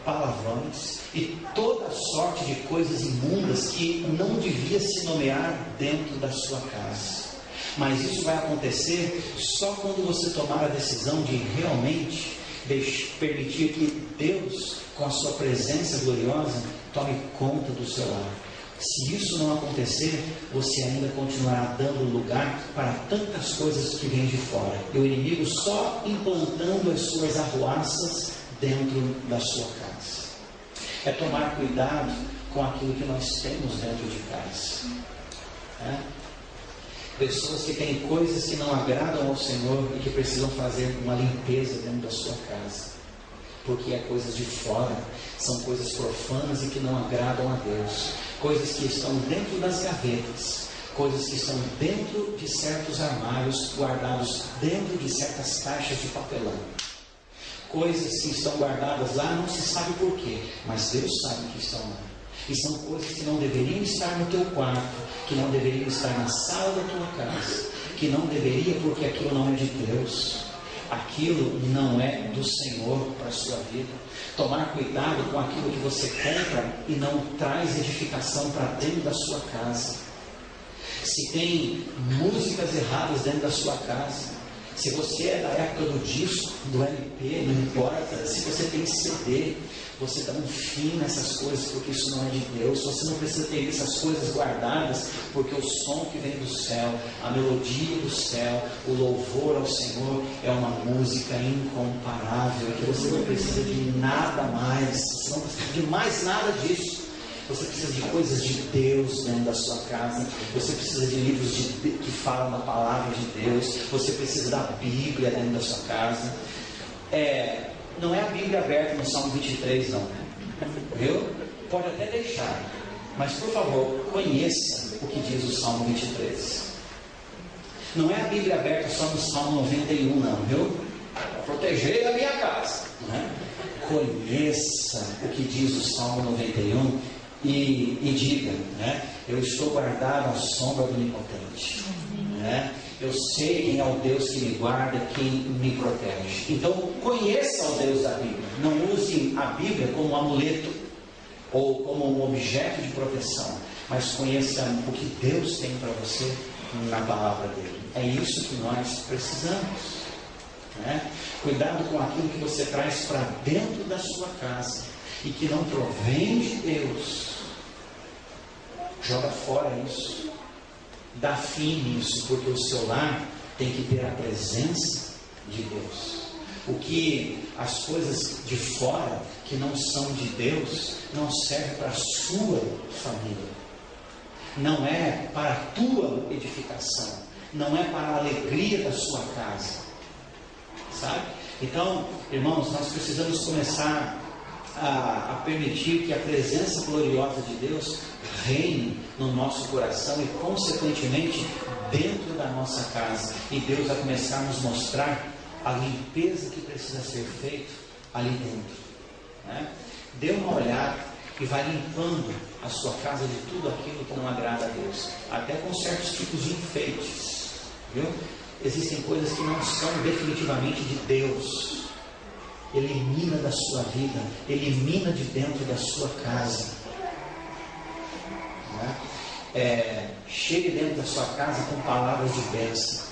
palavrões e toda sorte de coisas imundas que não devia se nomear dentro da sua casa. Mas isso vai acontecer só quando você tomar a decisão de realmente permitir que Deus, com a sua presença gloriosa, tome conta do seu lar. Se isso não acontecer, você ainda continuará dando lugar para tantas coisas que vêm de fora. E o inimigo só implantando as suas arruaças dentro da sua casa. É tomar cuidado com aquilo que nós temos dentro de casa. Pessoas que têm coisas que não agradam ao Senhor e que precisam fazer uma limpeza dentro da sua casa. Porque é coisas de fora, são coisas profanas e que não agradam a Deus. Coisas que estão dentro das gavetas, coisas que estão dentro de certos armários, guardados dentro de certas caixas de papelão. Coisas que estão guardadas lá, não se sabe porquê, mas Deus sabe que estão lá. E são coisas que não deveriam estar no teu quarto, que não deveriam estar na sala da tua casa, que não deveria porque aquilo não é de Deus. Aquilo não é do Senhor para a sua vida. Tomar cuidado com aquilo que você compra e não traz edificação para dentro da sua casa. Se tem músicas erradas dentro da sua casa, se você é da época do disco, do LP, não importa. Se você tem CD, você dá um fim nessas coisas, porque isso não é de Deus. Você não precisa ter essas coisas guardadas, porque o som que vem do céu, a melodia do céu, o louvor ao Senhor é uma música incomparável, que você não precisa de nada mais, você não precisa de mais nada disso. Você precisa de coisas de Deus dentro da sua casa. Você precisa de livros que falam da palavra de Deus. Você precisa da Bíblia dentro da sua casa. Não é a Bíblia aberta no Salmo 23, não. Viu? Pode até deixar. Mas, por favor, conheça o que diz o Salmo 23. Não é a Bíblia aberta só no Salmo 91, não. Viu? Proteger a minha casa. Conheça o que diz o Salmo 91. E diga, eu estou guardado à sombra do Onipotente. Eu sei quem é o Deus que me guarda, quem me protege. Então, conheça o Deus da Bíblia. Não use a Bíblia como um amuleto ou como um objeto de proteção, mas conheça o que Deus tem para você na palavra dele. É isso que nós precisamos. Cuidado com aquilo que você traz para dentro da sua casa e que não provém de Deus. Joga fora isso. Dá fim nisso, porque o seu lar tem que ter a presença de Deus. O que as coisas de fora que não são de Deus não serve para a sua família. Não é para a tua edificação. Não é para a alegria da sua casa. Sabe? Então, irmãos, nós precisamos começar a permitir que a presença gloriosa de Deus reine no nosso coração e, consequentemente, dentro da nossa casa. E Deus vai começar a nos mostrar a limpeza que precisa ser feita ali dentro. Dê uma olhada e vai limpando a sua casa de tudo aquilo que não agrada a Deus, até com certos tipos de enfeites. Viu? Existem coisas que não são definitivamente de Deus. Elimina da sua vida, elimina de dentro da sua casa. Chegue dentro da sua casa com palavras de bênção.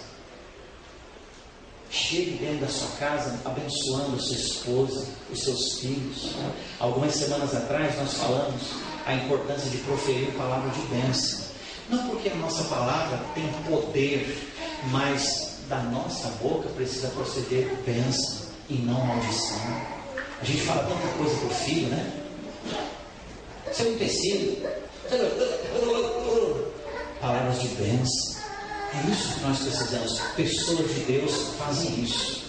Chegue dentro da sua casa abençoando a sua esposa, os seus filhos. Algumas semanas atrás nós falamos a importância de proferir palavra de bênção. Não porque a nossa palavra tem poder, mas da nossa boca precisa proceder bênção e não maldição. A gente fala tanta coisa para o filho, né? Você é um empecilho. Palavras de bênção. É isso que nós precisamos. Pessoas de Deus fazem isso.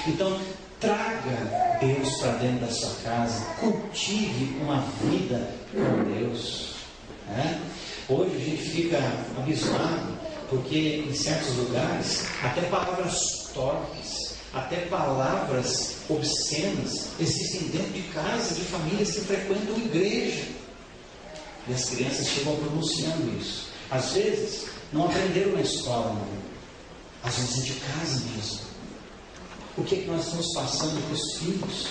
Então, traga Deus para dentro da sua casa. Cultive uma vida com Deus. Hoje a gente fica abismado, porque em certos lugares, até palavras torpes, até palavras obscenas existem dentro de casa de famílias que frequentam igreja. E as crianças chegam pronunciando isso. Às vezes, não aprenderam na escola, não. Às vezes é de casa mesmo. O que é que nós estamos passando para os filhos?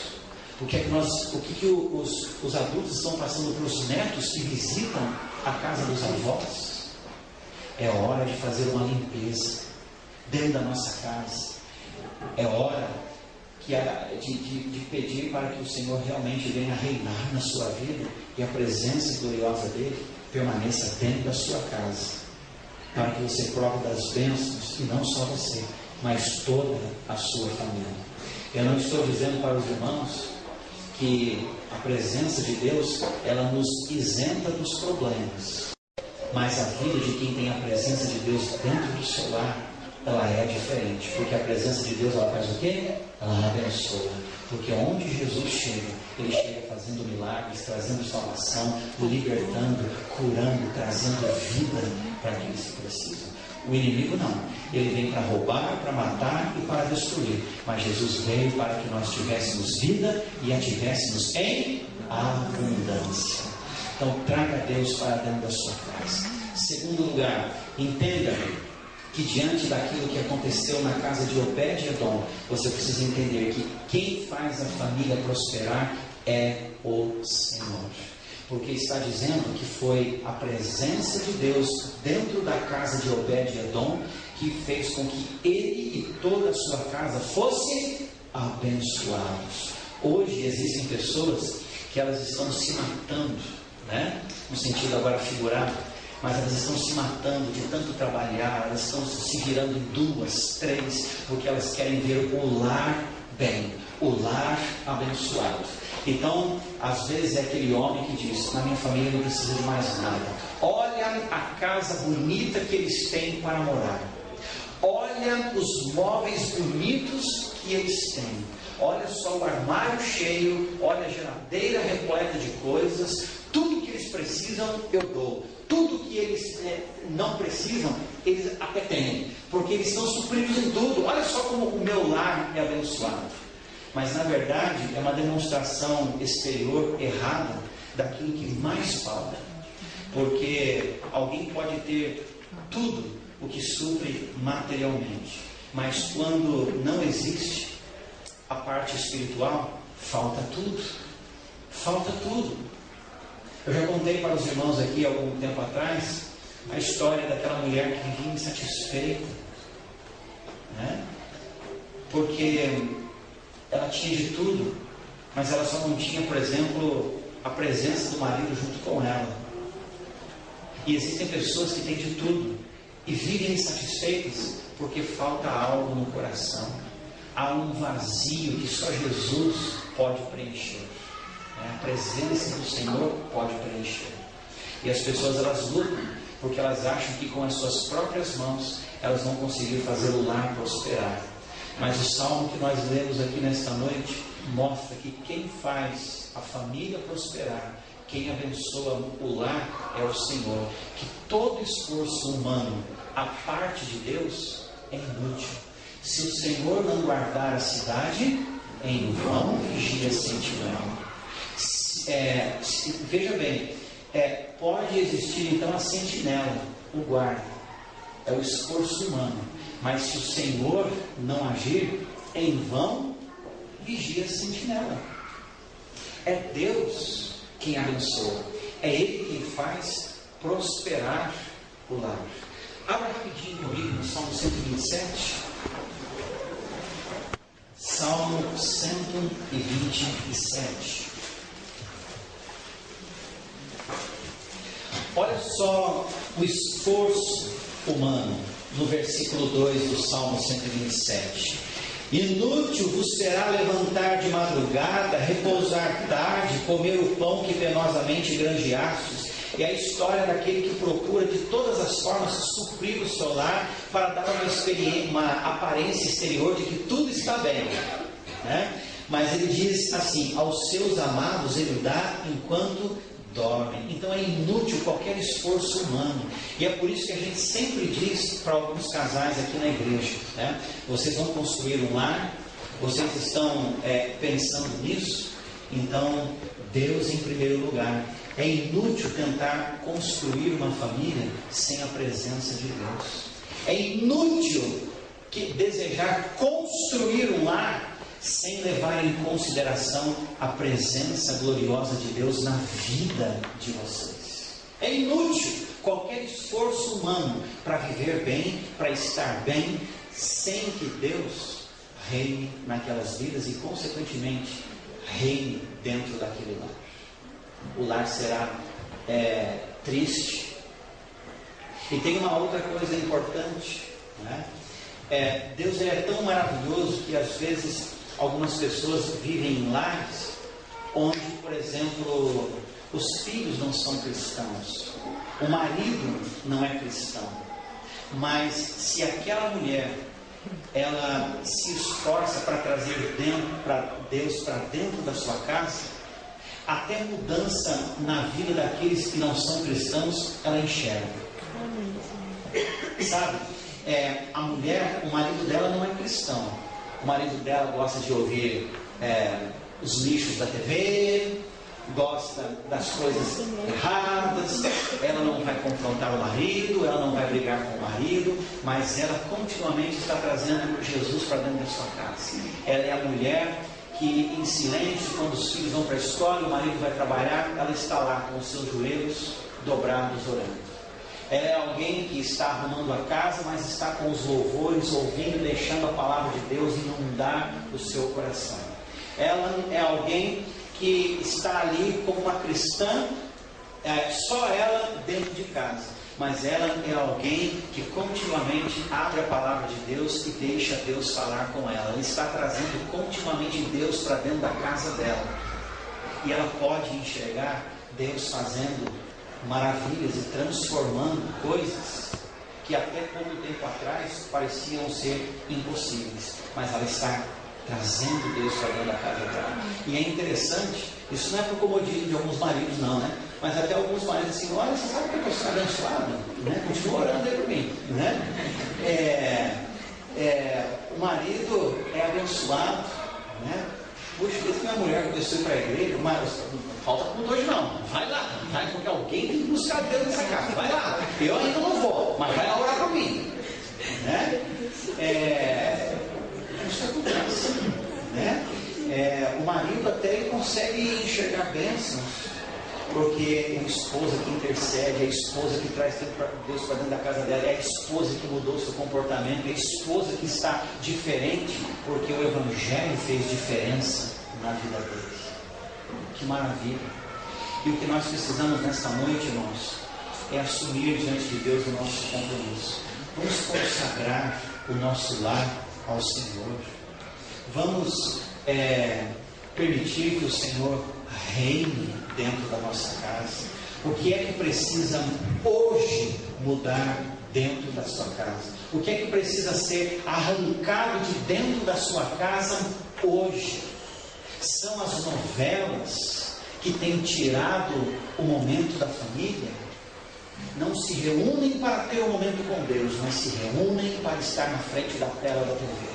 O que os adultos estão passando para os netos que visitam a casa dos avós? É hora de fazer uma limpeza dentro da nossa casa. É hora de pedir para que o Senhor realmente venha reinar na sua vida e a presença gloriosa dele permaneça dentro da sua casa, para que você prove das bênçãos, e não só você, mas toda a sua família. Eu não estou dizendo para os irmãos que a presença de Deus, ela nos isenta dos problemas, mas a vida de quem tem a presença de Deus dentro do seu lar, ela é diferente, porque a presença de Deus, ela faz o quê? Ela abençoa, porque onde Jesus chega, Ele chega fazendo milagres, trazendo salvação, libertando, curando, trazendo vida para aqueles que precisam. O inimigo não, ele vem para roubar, para matar e para destruir, mas Jesus veio para que nós tivéssemos vida e a tivéssemos em abundância. Então traga Deus para dentro da sua casa. Segundo lugar, entenda que diante daquilo que aconteceu na casa de Obed-Edom, você precisa entender que quem faz a família prosperar é o Senhor. Porque está dizendo que foi a presença de Deus dentro da casa de Obed-Edom que fez com que ele e toda a sua casa fossem abençoados. Hoje existem pessoas que elas estão se matando, né? No sentido agora figurado, mas elas estão se matando de tanto trabalhar, elas estão se virando em 2, 3, porque elas querem ver o lar bem, o lar abençoado. Então, às vezes é aquele homem que diz: na minha família não precisa de mais nada. Olha a casa bonita que eles têm para morar. Olha os móveis bonitos que eles têm. Olha só o armário cheio. Olha a geladeira repleta de coisas. Tudo que eles precisam, eu dou. Tudo que eles não precisam, eles até têm. Porque eles estão supridos em tudo. Olha só como o meu lar é abençoado. Mas na verdade é uma demonstração exterior errada daquilo que mais falta. Porque alguém pode ter tudo o que supre materialmente, mas quando não existe a parte espiritual, falta tudo. Falta tudo. Eu já contei para os irmãos aqui algum tempo atrás a história daquela mulher que vivia insatisfeita, né? Porque ela tinha de tudo, mas ela só não tinha, por exemplo, a presença do marido junto com ela. E existem pessoas que têm de tudo e vivem insatisfeitas porque falta algo no coração. Há um vazio que só Jesus pode preencher. A presença do Senhor pode preencher. E as pessoas, elas lutam porque elas acham que com as suas próprias mãos elas vão conseguir fazer o lar prosperar. Mas o salmo que nós lemos aqui nesta noite mostra que quem faz a família prosperar, quem abençoa o lar é o Senhor. Que todo esforço humano à parte de Deus é inútil. Se o Senhor não guardar a cidade, em vão vigia a sentinela. Veja bem, pode existir então a sentinela, o guarda, é o esforço humano. Mas se o Senhor não agir, em vão vigia a sentinela. É Deus quem abençoa. É Ele quem faz prosperar o lar. Abra rapidinho comigo no Salmo 127. Salmo 127. Olha só o esforço humano. No versículo 2 do Salmo 127. Inútil vos será levantar de madrugada, repousar tarde, comer o pão que penosamente granjeastes. E a história daquele que procura de todas as formas suprir o seu lar para dar uma aparência exterior de que tudo está bem, né? Mas ele diz assim: aos seus amados ele dá enquanto dormem. Então é inútil qualquer esforço humano. E é por isso que a gente sempre diz para alguns casais aqui na igreja, né? Vocês vão construir um lar, vocês estão pensando nisso, então Deus em primeiro lugar. É inútil tentar construir uma família sem a presença de Deus. É inútil desejar construir um lar sem levar em consideração a presença gloriosa de Deus na vida de vocês. É inútil qualquer esforço humano para viver bem, para estar bem, sem que Deus reine naquelas vidas e, consequentemente, reine dentro daquele lar. O lar será triste. E tem uma outra coisa importante, né? Deus é tão maravilhoso que às vezes algumas pessoas vivem em lares onde, por exemplo, os filhos não são cristãos, o marido não é cristão, mas se aquela mulher ela se esforça para trazer Deus para dentro da sua casa, até mudança na vida daqueles que não são cristãos ela enxerga. Sabe, a mulher, o marido dela não é cristão, o marido dela gosta de ouvir os lixos da TV, gosta das coisas erradas, ela não vai confrontar o marido, ela não vai brigar com o marido, mas ela continuamente está trazendo Jesus para dentro da sua casa. Ela é a mulher que em silêncio, quando os filhos vão para a escola e o marido vai trabalhar, ela está lá com os seus joelhos dobrados orando. Ela é alguém que está arrumando a casa, mas está com os louvores, ouvindo e deixando a palavra de Deus inundar o seu coração. Ela é alguém que está ali como uma cristã, só ela dentro de casa, mas ela é alguém que continuamente abre a palavra de Deus e deixa Deus falar com ela. Ela está trazendo continuamente Deus para dentro da casa dela, e ela pode enxergar Deus fazendo maravilhas e transformando coisas que até pouco tempo atrás pareciam ser impossíveis, mas ela está trazendo Deus para dentro da casa dela. E é interessante, isso não é por comodismo de alguns maridos não, né? Mas até alguns maridos assim, olha, você sabe que eu estou abençoado, né? Continua orando aí por mim, né? O marido é abençoado, né? Puxa, desde que minha mulher começou a ir para a igreja, mas falta culto hoje não, vai lá, vai, porque alguém tem que buscar Deus nessa casa, vai lá, eu ainda não vou, mas vai lá orar por mim, né? Isso acontece, né? O marido até ele consegue enxergar bênçãos, porque é a esposa que intercede, é a esposa que traz Deus para dentro da casa dela, é a esposa que mudou seu comportamento, é a esposa que está diferente, porque o Evangelho fez diferença na vida deles. Que maravilha! E o que nós precisamos nesta noite, irmãos, é assumir diante de Deus o nosso compromisso. Vamos consagrar o nosso lar ao Senhor. Vamos permitir que o Senhor reine dentro da nossa casa. O que é que precisa hoje mudar dentro da sua casa? O que é que precisa ser arrancado de dentro da sua casa hoje? São as novelas que têm tirado o momento da família? Não se reúnem para ter um momento com Deus, mas se reúnem para estar na frente da tela da TV.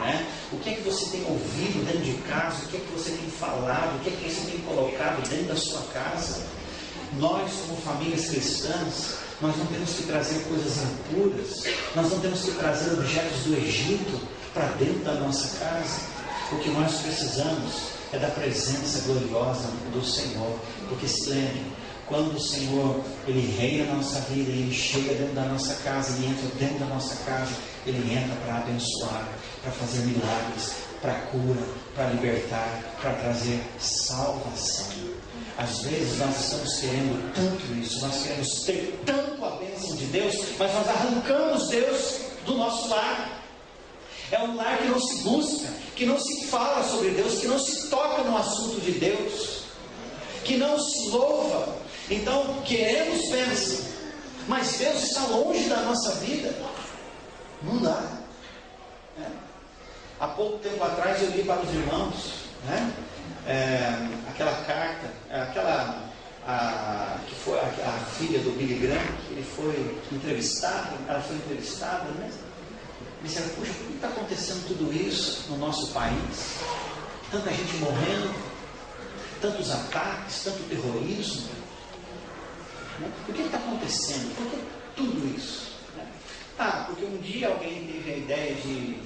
Né? O que é que você tem ouvido dentro de casa? O que é que você tem falado? O que é que você tem colocado dentro da sua casa? Nós, como famílias cristãs, nós não temos que trazer coisas impuras, nós não temos que trazer objetos do Egito para dentro da nossa casa. O que nós precisamos é da presença gloriosa do Senhor. Porque se lembre, quando o Senhor ele reina na nossa vida, ele chega dentro da nossa casa, ele entra dentro da nossa casa, ele entra para abençoar, para fazer milagres, para cura, para libertar, para trazer salvação. Às vezes nós estamos querendo tanto isso, nós queremos ter tanto a bênção de Deus, mas nós arrancamos Deus do nosso lar. É um lar que não se busca, que não se fala sobre Deus, que não se toca no assunto de Deus, que não se louva. Então queremos bênção, mas Deus está longe da nossa vida. Não dá. Há pouco tempo atrás eu li para os irmãos, né? Aquela carta, que foi a filha do Billy Graham, que ele foi entrevistado, ela foi entrevistada, né? Me disseram, puxa, por que está acontecendo tudo isso no nosso país? Tanta gente morrendo, tantos ataques, tanto terrorismo. Né? Por que está acontecendo? Por que tudo isso? Né? Porque um dia alguém teve a ideia de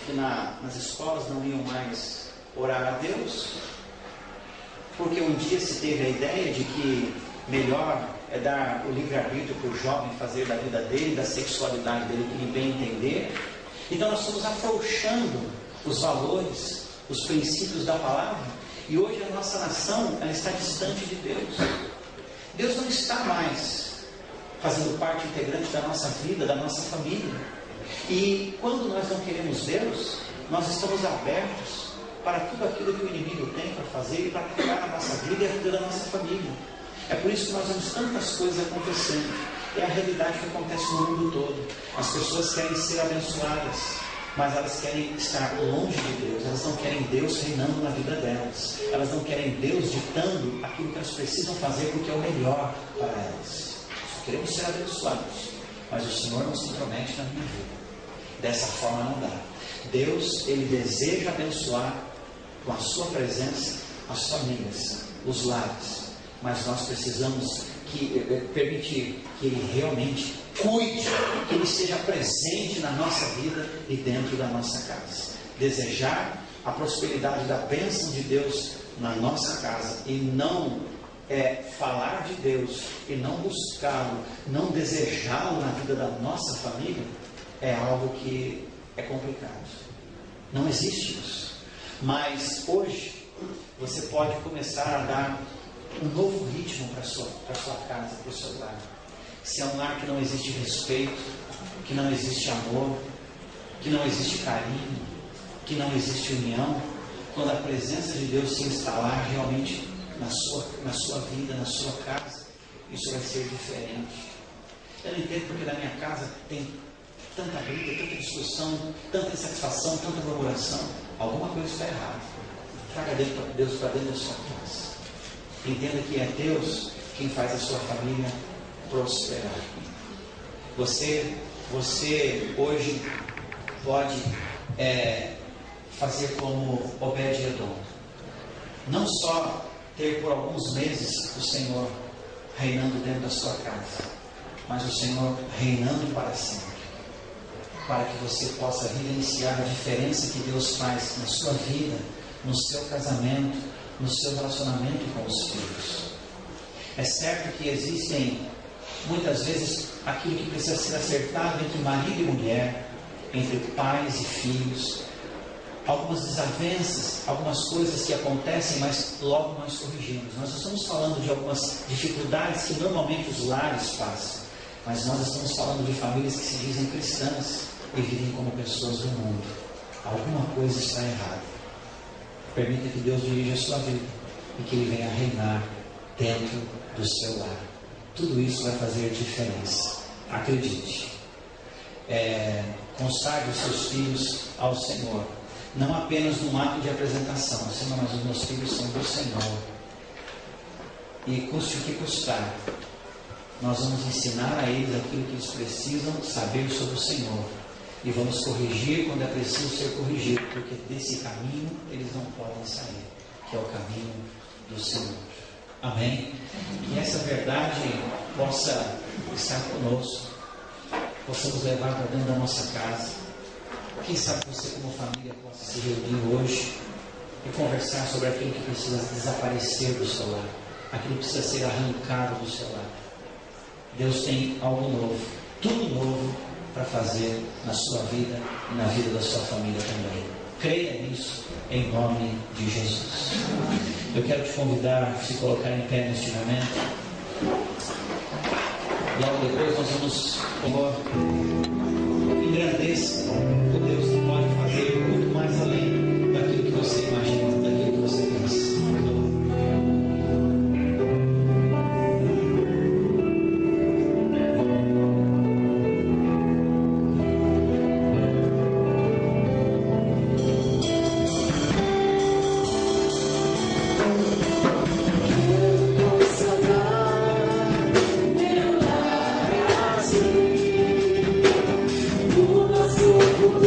que nas escolas não iam mais orar a Deus, porque um dia se teve a ideia de que melhor é dar o livre-arbítrio para o jovem fazer da vida dele, da sexualidade dele, que ele bem entender. Então nós estamos afrouxando os valores, os princípios da palavra, e hoje a nossa nação ela está distante de Deus. Deus não está mais fazendo parte integrante da nossa vida, da nossa família. E quando nós não queremos Deus, nós estamos abertos para tudo aquilo que o inimigo tem para fazer e para criar a nossa vida e a vida da nossa família. É por isso que nós vemos tantas coisas acontecendo. É a realidade que acontece no mundo todo. As pessoas querem ser abençoadas, mas elas querem estar longe de Deus. Elas não querem Deus reinando na vida delas. Elas não querem Deus ditando aquilo que elas precisam fazer porque é o melhor para elas. Só queremos ser abençoados, mas o Senhor não se intromete na minha vida. Dessa forma não dá. Deus, Ele deseja abençoar com a sua presença as famílias, os lares, mas nós precisamos permitir que Ele realmente cuide, que Ele esteja presente na nossa vida e dentro da nossa casa. Desejar a prosperidade da bênção de Deus na nossa casa e não falar de Deus e não buscá-lo, não desejá-lo na vida da nossa família, é algo que é complicado. Não existe isso. Mas hoje você pode começar a dar um novo ritmo para a sua casa, para o seu lar. Se é um lar que não existe respeito, que não existe amor, que não existe carinho, que não existe união, quando a presença de Deus se instalar realmente na sua vida, na sua casa, isso vai ser diferente. Eu não entendo porque na minha casa tem tanta briga, tanta discussão, tanta insatisfação, tanta murmuração. Alguma coisa está errada. Traga Deus para dentro da sua casa. Entenda que é Deus quem faz a sua família prosperar. Você hoje pode fazer como Obed-Edom. Não só ter por alguns meses o Senhor reinando dentro da sua casa, mas o Senhor reinando para sempre. Para que você possa vivenciar a diferença que Deus faz na sua vida, no seu casamento, no seu relacionamento com os filhos. É certo que existem, muitas vezes, aquilo que precisa ser acertado entre marido e mulher, entre pais e filhos, algumas desavenças, algumas coisas que acontecem, mas logo nós corrigimos. Nós estamos falando de algumas dificuldades que normalmente os lares passam, mas nós estamos falando de famílias que se dizem cristãs e vivem como pessoas do mundo. Alguma coisa está errada. Permita que Deus dirija a sua vida e que Ele venha reinar dentro do seu lar. Tudo isso vai fazer diferença. Acredite. Consagre os seus filhos ao Senhor. Não apenas num ato de apresentação. Senhor, mas os meus filhos são do Senhor. E custe o que custar, nós vamos ensinar a eles aquilo que eles precisam saber sobre o Senhor. E vamos corrigir quando é preciso ser corrigido, porque desse caminho eles não podem sair, que é o caminho do Senhor. Amém? Que essa verdade possa estar conosco, possamos levar para dentro da nossa casa. Quem sabe você como família possa se reunir hoje e conversar sobre aquilo que precisa desaparecer do seu lar, aquilo que precisa ser arrancado do seu lar. Deus tem algo novo, tudo novo para fazer na sua vida e na vida da sua família também. Creia nisso em nome de Jesus. Eu quero te convidar a se colocar em pé neste momento. Logo depois nós vamos engrandecer o Deus que pode fazer muito mais além daquilo que você imagina, daquilo que você pensa. O nosso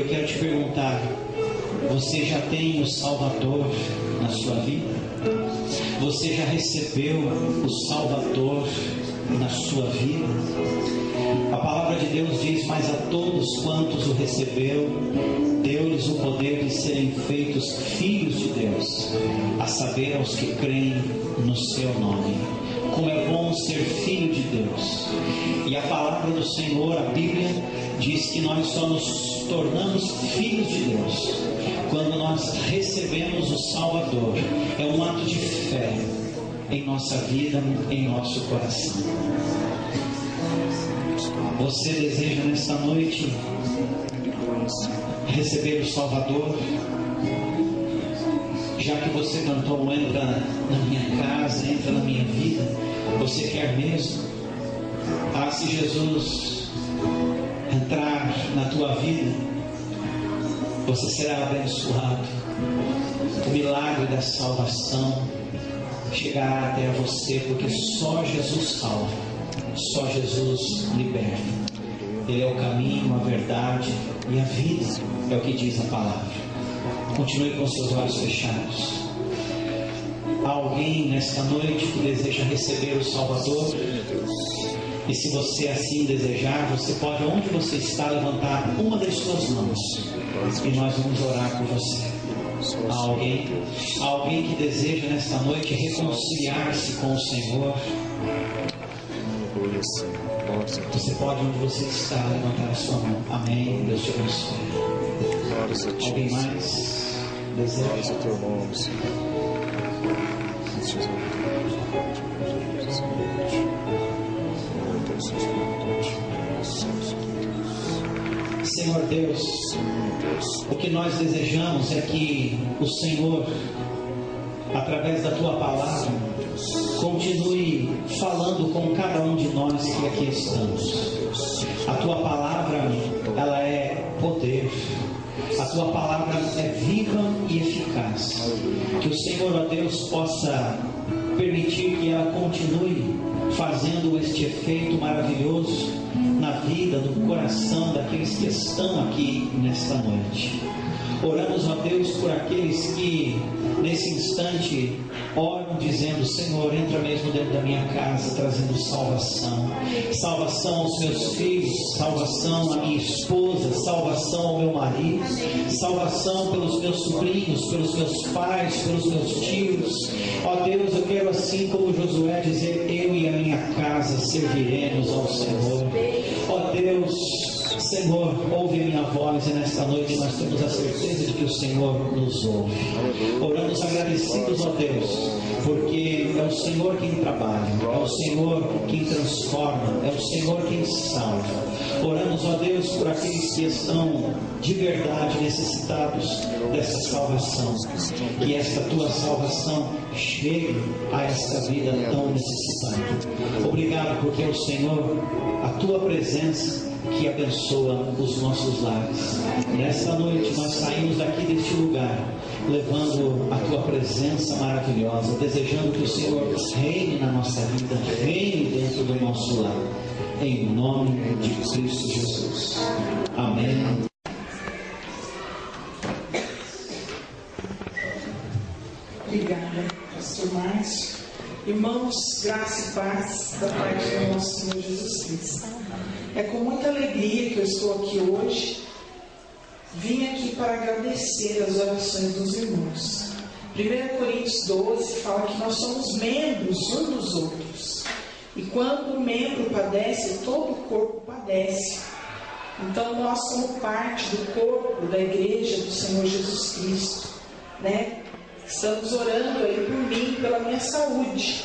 eu quero te perguntar: você já tem o Salvador na sua vida? Você já recebeu o Salvador na sua vida? A palavra de Deus diz: mas a todos quantos o recebeu, deu-lhes o poder de serem feitos filhos de Deus, a saber, aos que creem no seu nome. Como é bom ser filho de Deus. E a palavra do Senhor, a Bíblia, diz que nós só nos tornamos filhos de Deus quando nós recebemos o Salvador. É um ato de fé em nossa vida, em nosso coração. Você deseja nesta noite receber o Salvador? Já que você cantou entra na minha casa, entra na minha vida, você quer mesmo? Ah, se Jesus entrar na tua vida, você será abençoado. O milagre da salvação chegará até você, porque só Jesus salva, só Jesus liberta. Ele é o caminho, a verdade e a vida, é o que diz a palavra. Continue com seus olhos fechados. Há alguém nesta noite que deseja receber o Salvador? E se você assim desejar, você pode, onde você está, levantar uma das suas mãos e nós vamos orar por você. Há alguém que deseja nesta noite reconciliar-se com o Senhor? Você pode, onde você está, levantar a sua mão. Amém. Deus te abençoe. Alguém mais deseja? Senhor Deus, o que nós desejamos é que o Senhor, através da Tua palavra, continue falando com cada um de nós que aqui estamos. A Tua palavra, ela é poder. A Tua palavra é viva e eficaz. Que o Senhor, ó Deus, possa permitir que ela continue fazendo este efeito maravilhoso na vida, no coração daqueles que estão aqui nesta noite. Oramos, ó Deus, por aqueles que nesse instante oram dizendo: Senhor, entra mesmo dentro da minha casa, trazendo salvação. Salvação aos meus filhos, salvação à minha esposa, salvação ao meu marido, salvação pelos meus sobrinhos, pelos meus pais, pelos meus tios. Ó Deus, eu quero, assim como Josué, dizer: eu e a minha casa serviremos ao Senhor. Ó Deus, Senhor, ouve a minha voz, e nesta noite nós temos a certeza de que o Senhor nos ouve. Oramos agradecidos, ó Deus, porque é o Senhor quem trabalha, é o Senhor quem transforma, é o Senhor quem salva. Oramos, ó Deus, por aqueles que estão de verdade necessitados dessa salvação. Que esta Tua salvação chegue a esta vida tão necessitada. Obrigado, porque é o Senhor, a Tua presença, que abençoa os nossos lares. Nesta noite nós saímos daqui deste lugar levando a Tua presença maravilhosa, desejando que o Senhor reine na nossa vida, reine dentro do nosso lar, em nome de Cristo Jesus. Amém. Obrigada, pastor Márcio. Irmãos, graça e paz da parte do nosso Senhor Jesus Cristo. É com muita alegria que eu estou aqui hoje. Vim aqui para agradecer as orações dos irmãos. 1 Coríntios 12 fala que nós somos membros uns dos outros. E quando o membro padece, todo o corpo padece. Então nós somos parte do corpo da igreja do Senhor Jesus Cristo, né? Estamos orando aí por mim, pela minha saúde.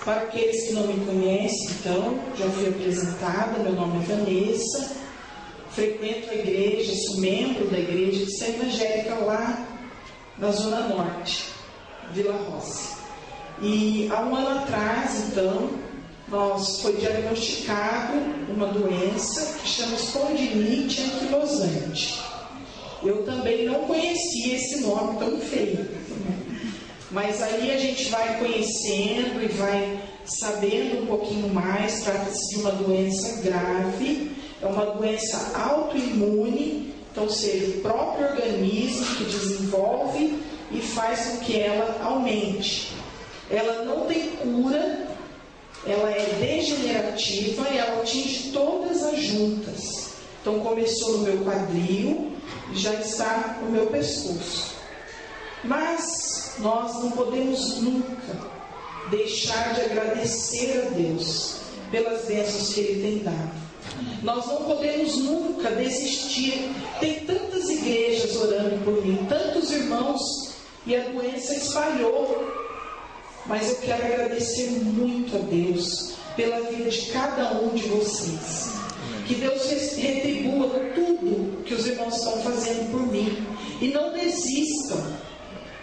Para aqueles que não me conhecem, então, já fui apresentada, meu nome é Vanessa, frequento a igreja, sou membro da igreja de Sé Evangélica lá na Zona Norte, Vila Rossi. E há um ano atrás, então, nós foi diagnosticado uma doença que chama espondilite anquilosante. Eu também não conhecia esse nome tão feio. Mas aí a gente vai conhecendo e vai sabendo um pouquinho mais. Trata-se de uma doença grave, é uma doença autoimune Então, seja o próprio organismo que desenvolve e faz com que ela aumente. Ela não tem cura, ela é degenerativa e ela atinge todas as juntas. Então, começou no meu quadril e já está no meu pescoço. Mas nós não podemos nunca deixar de agradecer a Deus pelas bênçãos que Ele tem dado. Nós não podemos nunca desistir. Tem tantas igrejas orando por mim, tantos irmãos, e a doença espalhou. Mas eu quero agradecer muito a Deus pela vida de cada um de vocês. Que Deus retribua tudo que os irmãos estão fazendo por mim. E não desistam.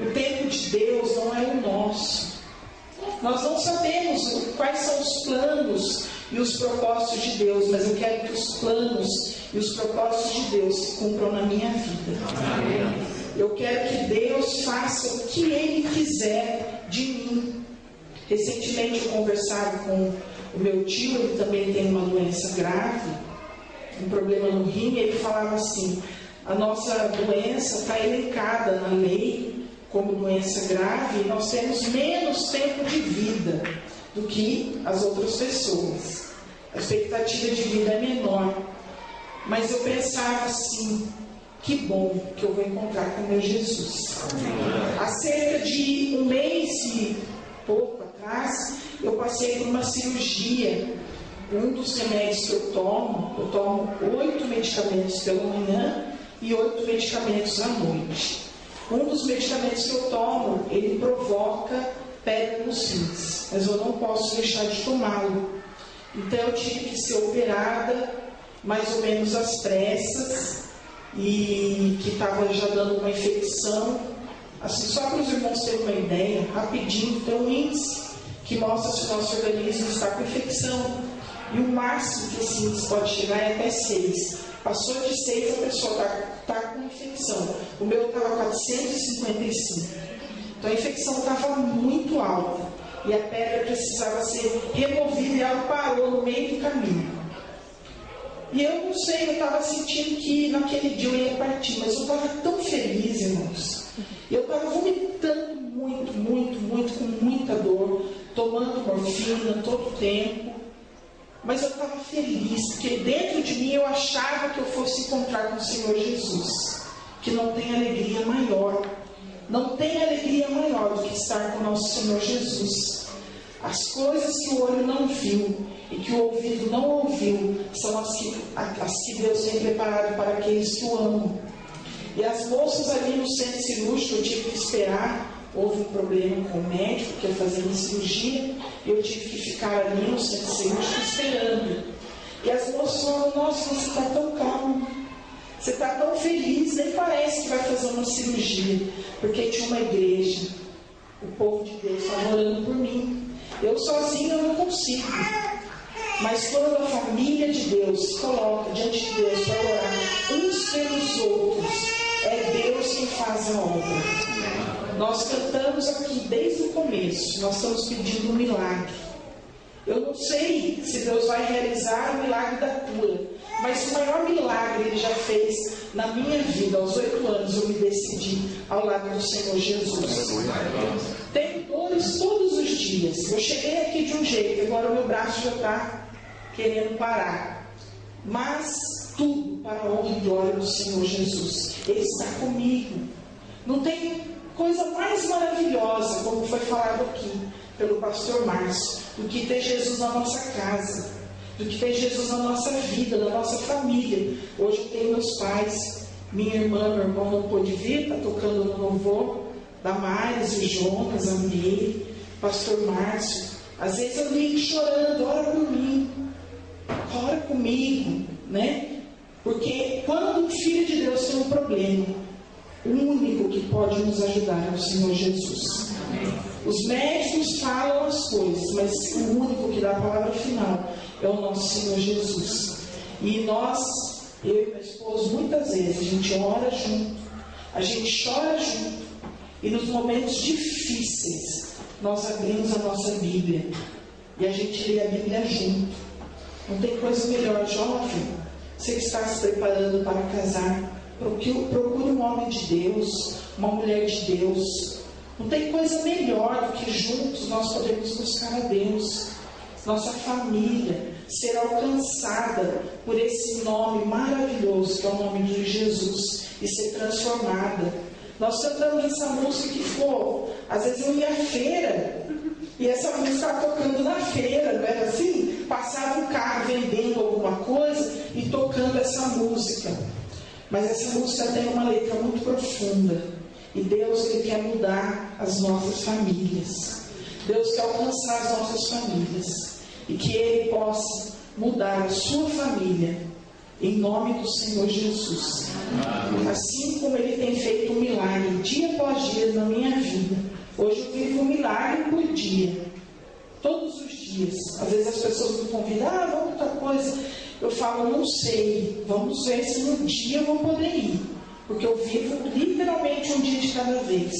O tempo de Deus não é o nosso. Nós não sabemos quais são os planos e os propósitos de Deus, mas eu quero que os planos e os propósitos de Deus se cumpram na minha vida. Eu quero que Deus faça o que Ele quiser de mim. Recentemente eu conversava com o meu tio, ele também tem uma doença grave, um problema no rim, e ele falava assim: a nossa doença está elencada na lei como doença grave, e nós temos menos tempo de vida do que as outras pessoas. A expectativa de vida é menor. Mas eu pensava assim: que bom que eu vou encontrar com o meu Jesus. Há cerca de um mês e pouco atrás, eu passei por uma cirurgia. Um dos remédios que eu tomo 8 medicamentos pela manhã e 8 medicamentos à noite. Um dos medicamentos que eu tomo, ele provoca pedra nos rins, mas eu não posso deixar de tomá-lo. Então eu tive que ser operada mais ou menos às pressas, e que estava já dando uma infecção. Assim, só para os irmãos terem uma ideia, rapidinho, tem um índice que mostra se o nosso organismo está com infecção. E o máximo que esse índice pode chegar é até 6. Passou de 6, a pessoa está com infecção. O meu estava 455. Então a infecção estava muito alta. E a pedra precisava ser removida, e ela parou no meio do caminho. E eu não sei, eu estava sentindo que naquele dia eu ia partir, mas eu estava tão feliz, irmãos. Eu estava vomitando muito, com muita dor, tomando morfina todo o tempo. Mas eu estava feliz, porque dentro de mim eu achava que eu fosse encontrar com o Senhor Jesus. Que não tem alegria maior. Não tem alegria maior do que estar com o nosso Senhor Jesus. As coisas que o olho não viu e que o ouvido não ouviu são as que Deus tem preparado para aqueles que o amam. E as moças ali no centro cirúrgico, eu tive que esperar. Houve um problema com o médico que ia fazer uma cirurgia, e eu tive que ficar ali no centro cirúrgico esperando. E as moças falaram: nossa, você está tão calmo, você está tão feliz, nem parece que vai fazer uma cirurgia, porque tinha uma igreja, o povo de Deus estava orando por mim. Eu sozinha eu não consigo, mas quando a família de Deus se coloca diante de Deus para orar uns pelos outros, é Deus quem faz a obra. Nós cantamos aqui desde o começo, nós estamos pedindo um milagre. Eu não sei se Deus vai realizar o milagre da cura, mas o maior milagre Ele já fez na minha vida. Aos 8 anos eu me decidi ao lado do Senhor Jesus. Tenho dores todos os dias. Eu cheguei aqui de um jeito, agora o meu braço já está querendo parar. Mas tudo para a honra e glória do Senhor Jesus. Ele está comigo. Não tem coisa mais maravilhosa, como foi falado aqui pelo pastor Márcio, do que ter Jesus na nossa casa, do que ter Jesus na nossa vida, na nossa família. Hoje eu tenho meus pais, minha irmã, meu irmão não pôde vir, está tocando no louvor, Damares, o Jonas, a Meire, pastor Márcio. Às vezes eu ligo chorando: ora por mim, ora comigo, né? Porque quando o Filho de Deus tem um problema, o único que pode nos ajudar é o Senhor Jesus. Os médicos falam as coisas, mas o único que dá a palavra final é o nosso Senhor Jesus. E nós, eu e meu esposo, muitas vezes a gente ora junto, a gente chora junto, e nos momentos difíceis nós abrimos a nossa Bíblia e a gente lê a Bíblia junto. Não tem coisa melhor, jovem, você que está se preparando para casar, procure um homem de Deus, uma mulher de Deus. Não tem coisa melhor do que juntos nós podemos buscar a Deus. Nossa família ser alcançada por esse nome maravilhoso que é o nome de Jesus e ser transformada. Nós cantamos essa música que ficou, às vezes eu ia à feira e essa música estava tocando na feira, não era assim? Passava um carro vendendo alguma coisa e tocando essa música. Mas essa música tem uma letra muito profunda e Deus, Ele quer mudar as nossas famílias. Deus quer alcançar as nossas famílias e que Ele possa mudar a sua família em nome do Senhor Jesus. Assim como Ele tem feito um milagre dia após dia na minha vida. Hoje eu vivo um milagre por dia, todos os dias. Às vezes as pessoas me convidam, vamos outra coisa. Eu falo, não sei, vamos ver se no dia eu vou poder ir, porque eu vivo literalmente um dia de cada vez,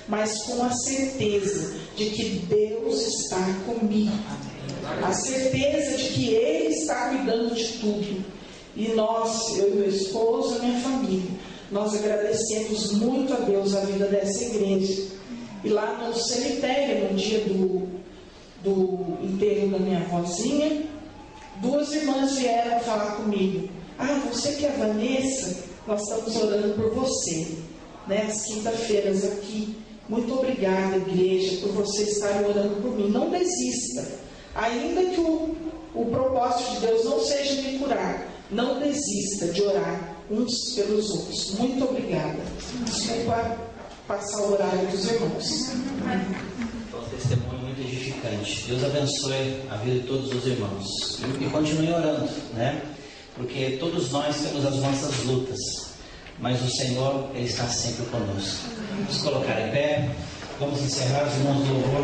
mas com a certeza de que Deus está comigo, a certeza de que Ele está cuidando de tudo. E nós, eu e meu esposo, a minha família, nós agradecemos muito a Deus a vida dessa igreja. E lá no cemitério, no dia do enterro da minha avózinha, 2 irmãs vieram falar comigo. Você que é a Vanessa, nós estamos orando por você, né? As quinta-feiras aqui. Muito obrigada, igreja, por vocês estarem orando por mim. Não desista. Ainda que o propósito de Deus não seja me curar, não desista de orar uns pelos outros. Muito obrigada. Desculpa passar o horário dos irmãos. Foi um testemunho muito edificante. Deus abençoe a vida de todos os irmãos. E continue orando, né? Porque todos nós temos as nossas lutas, mas o Senhor, Ele está sempre conosco. Vamos colocar em pé. Vamos encerrar os irmãos do louvor.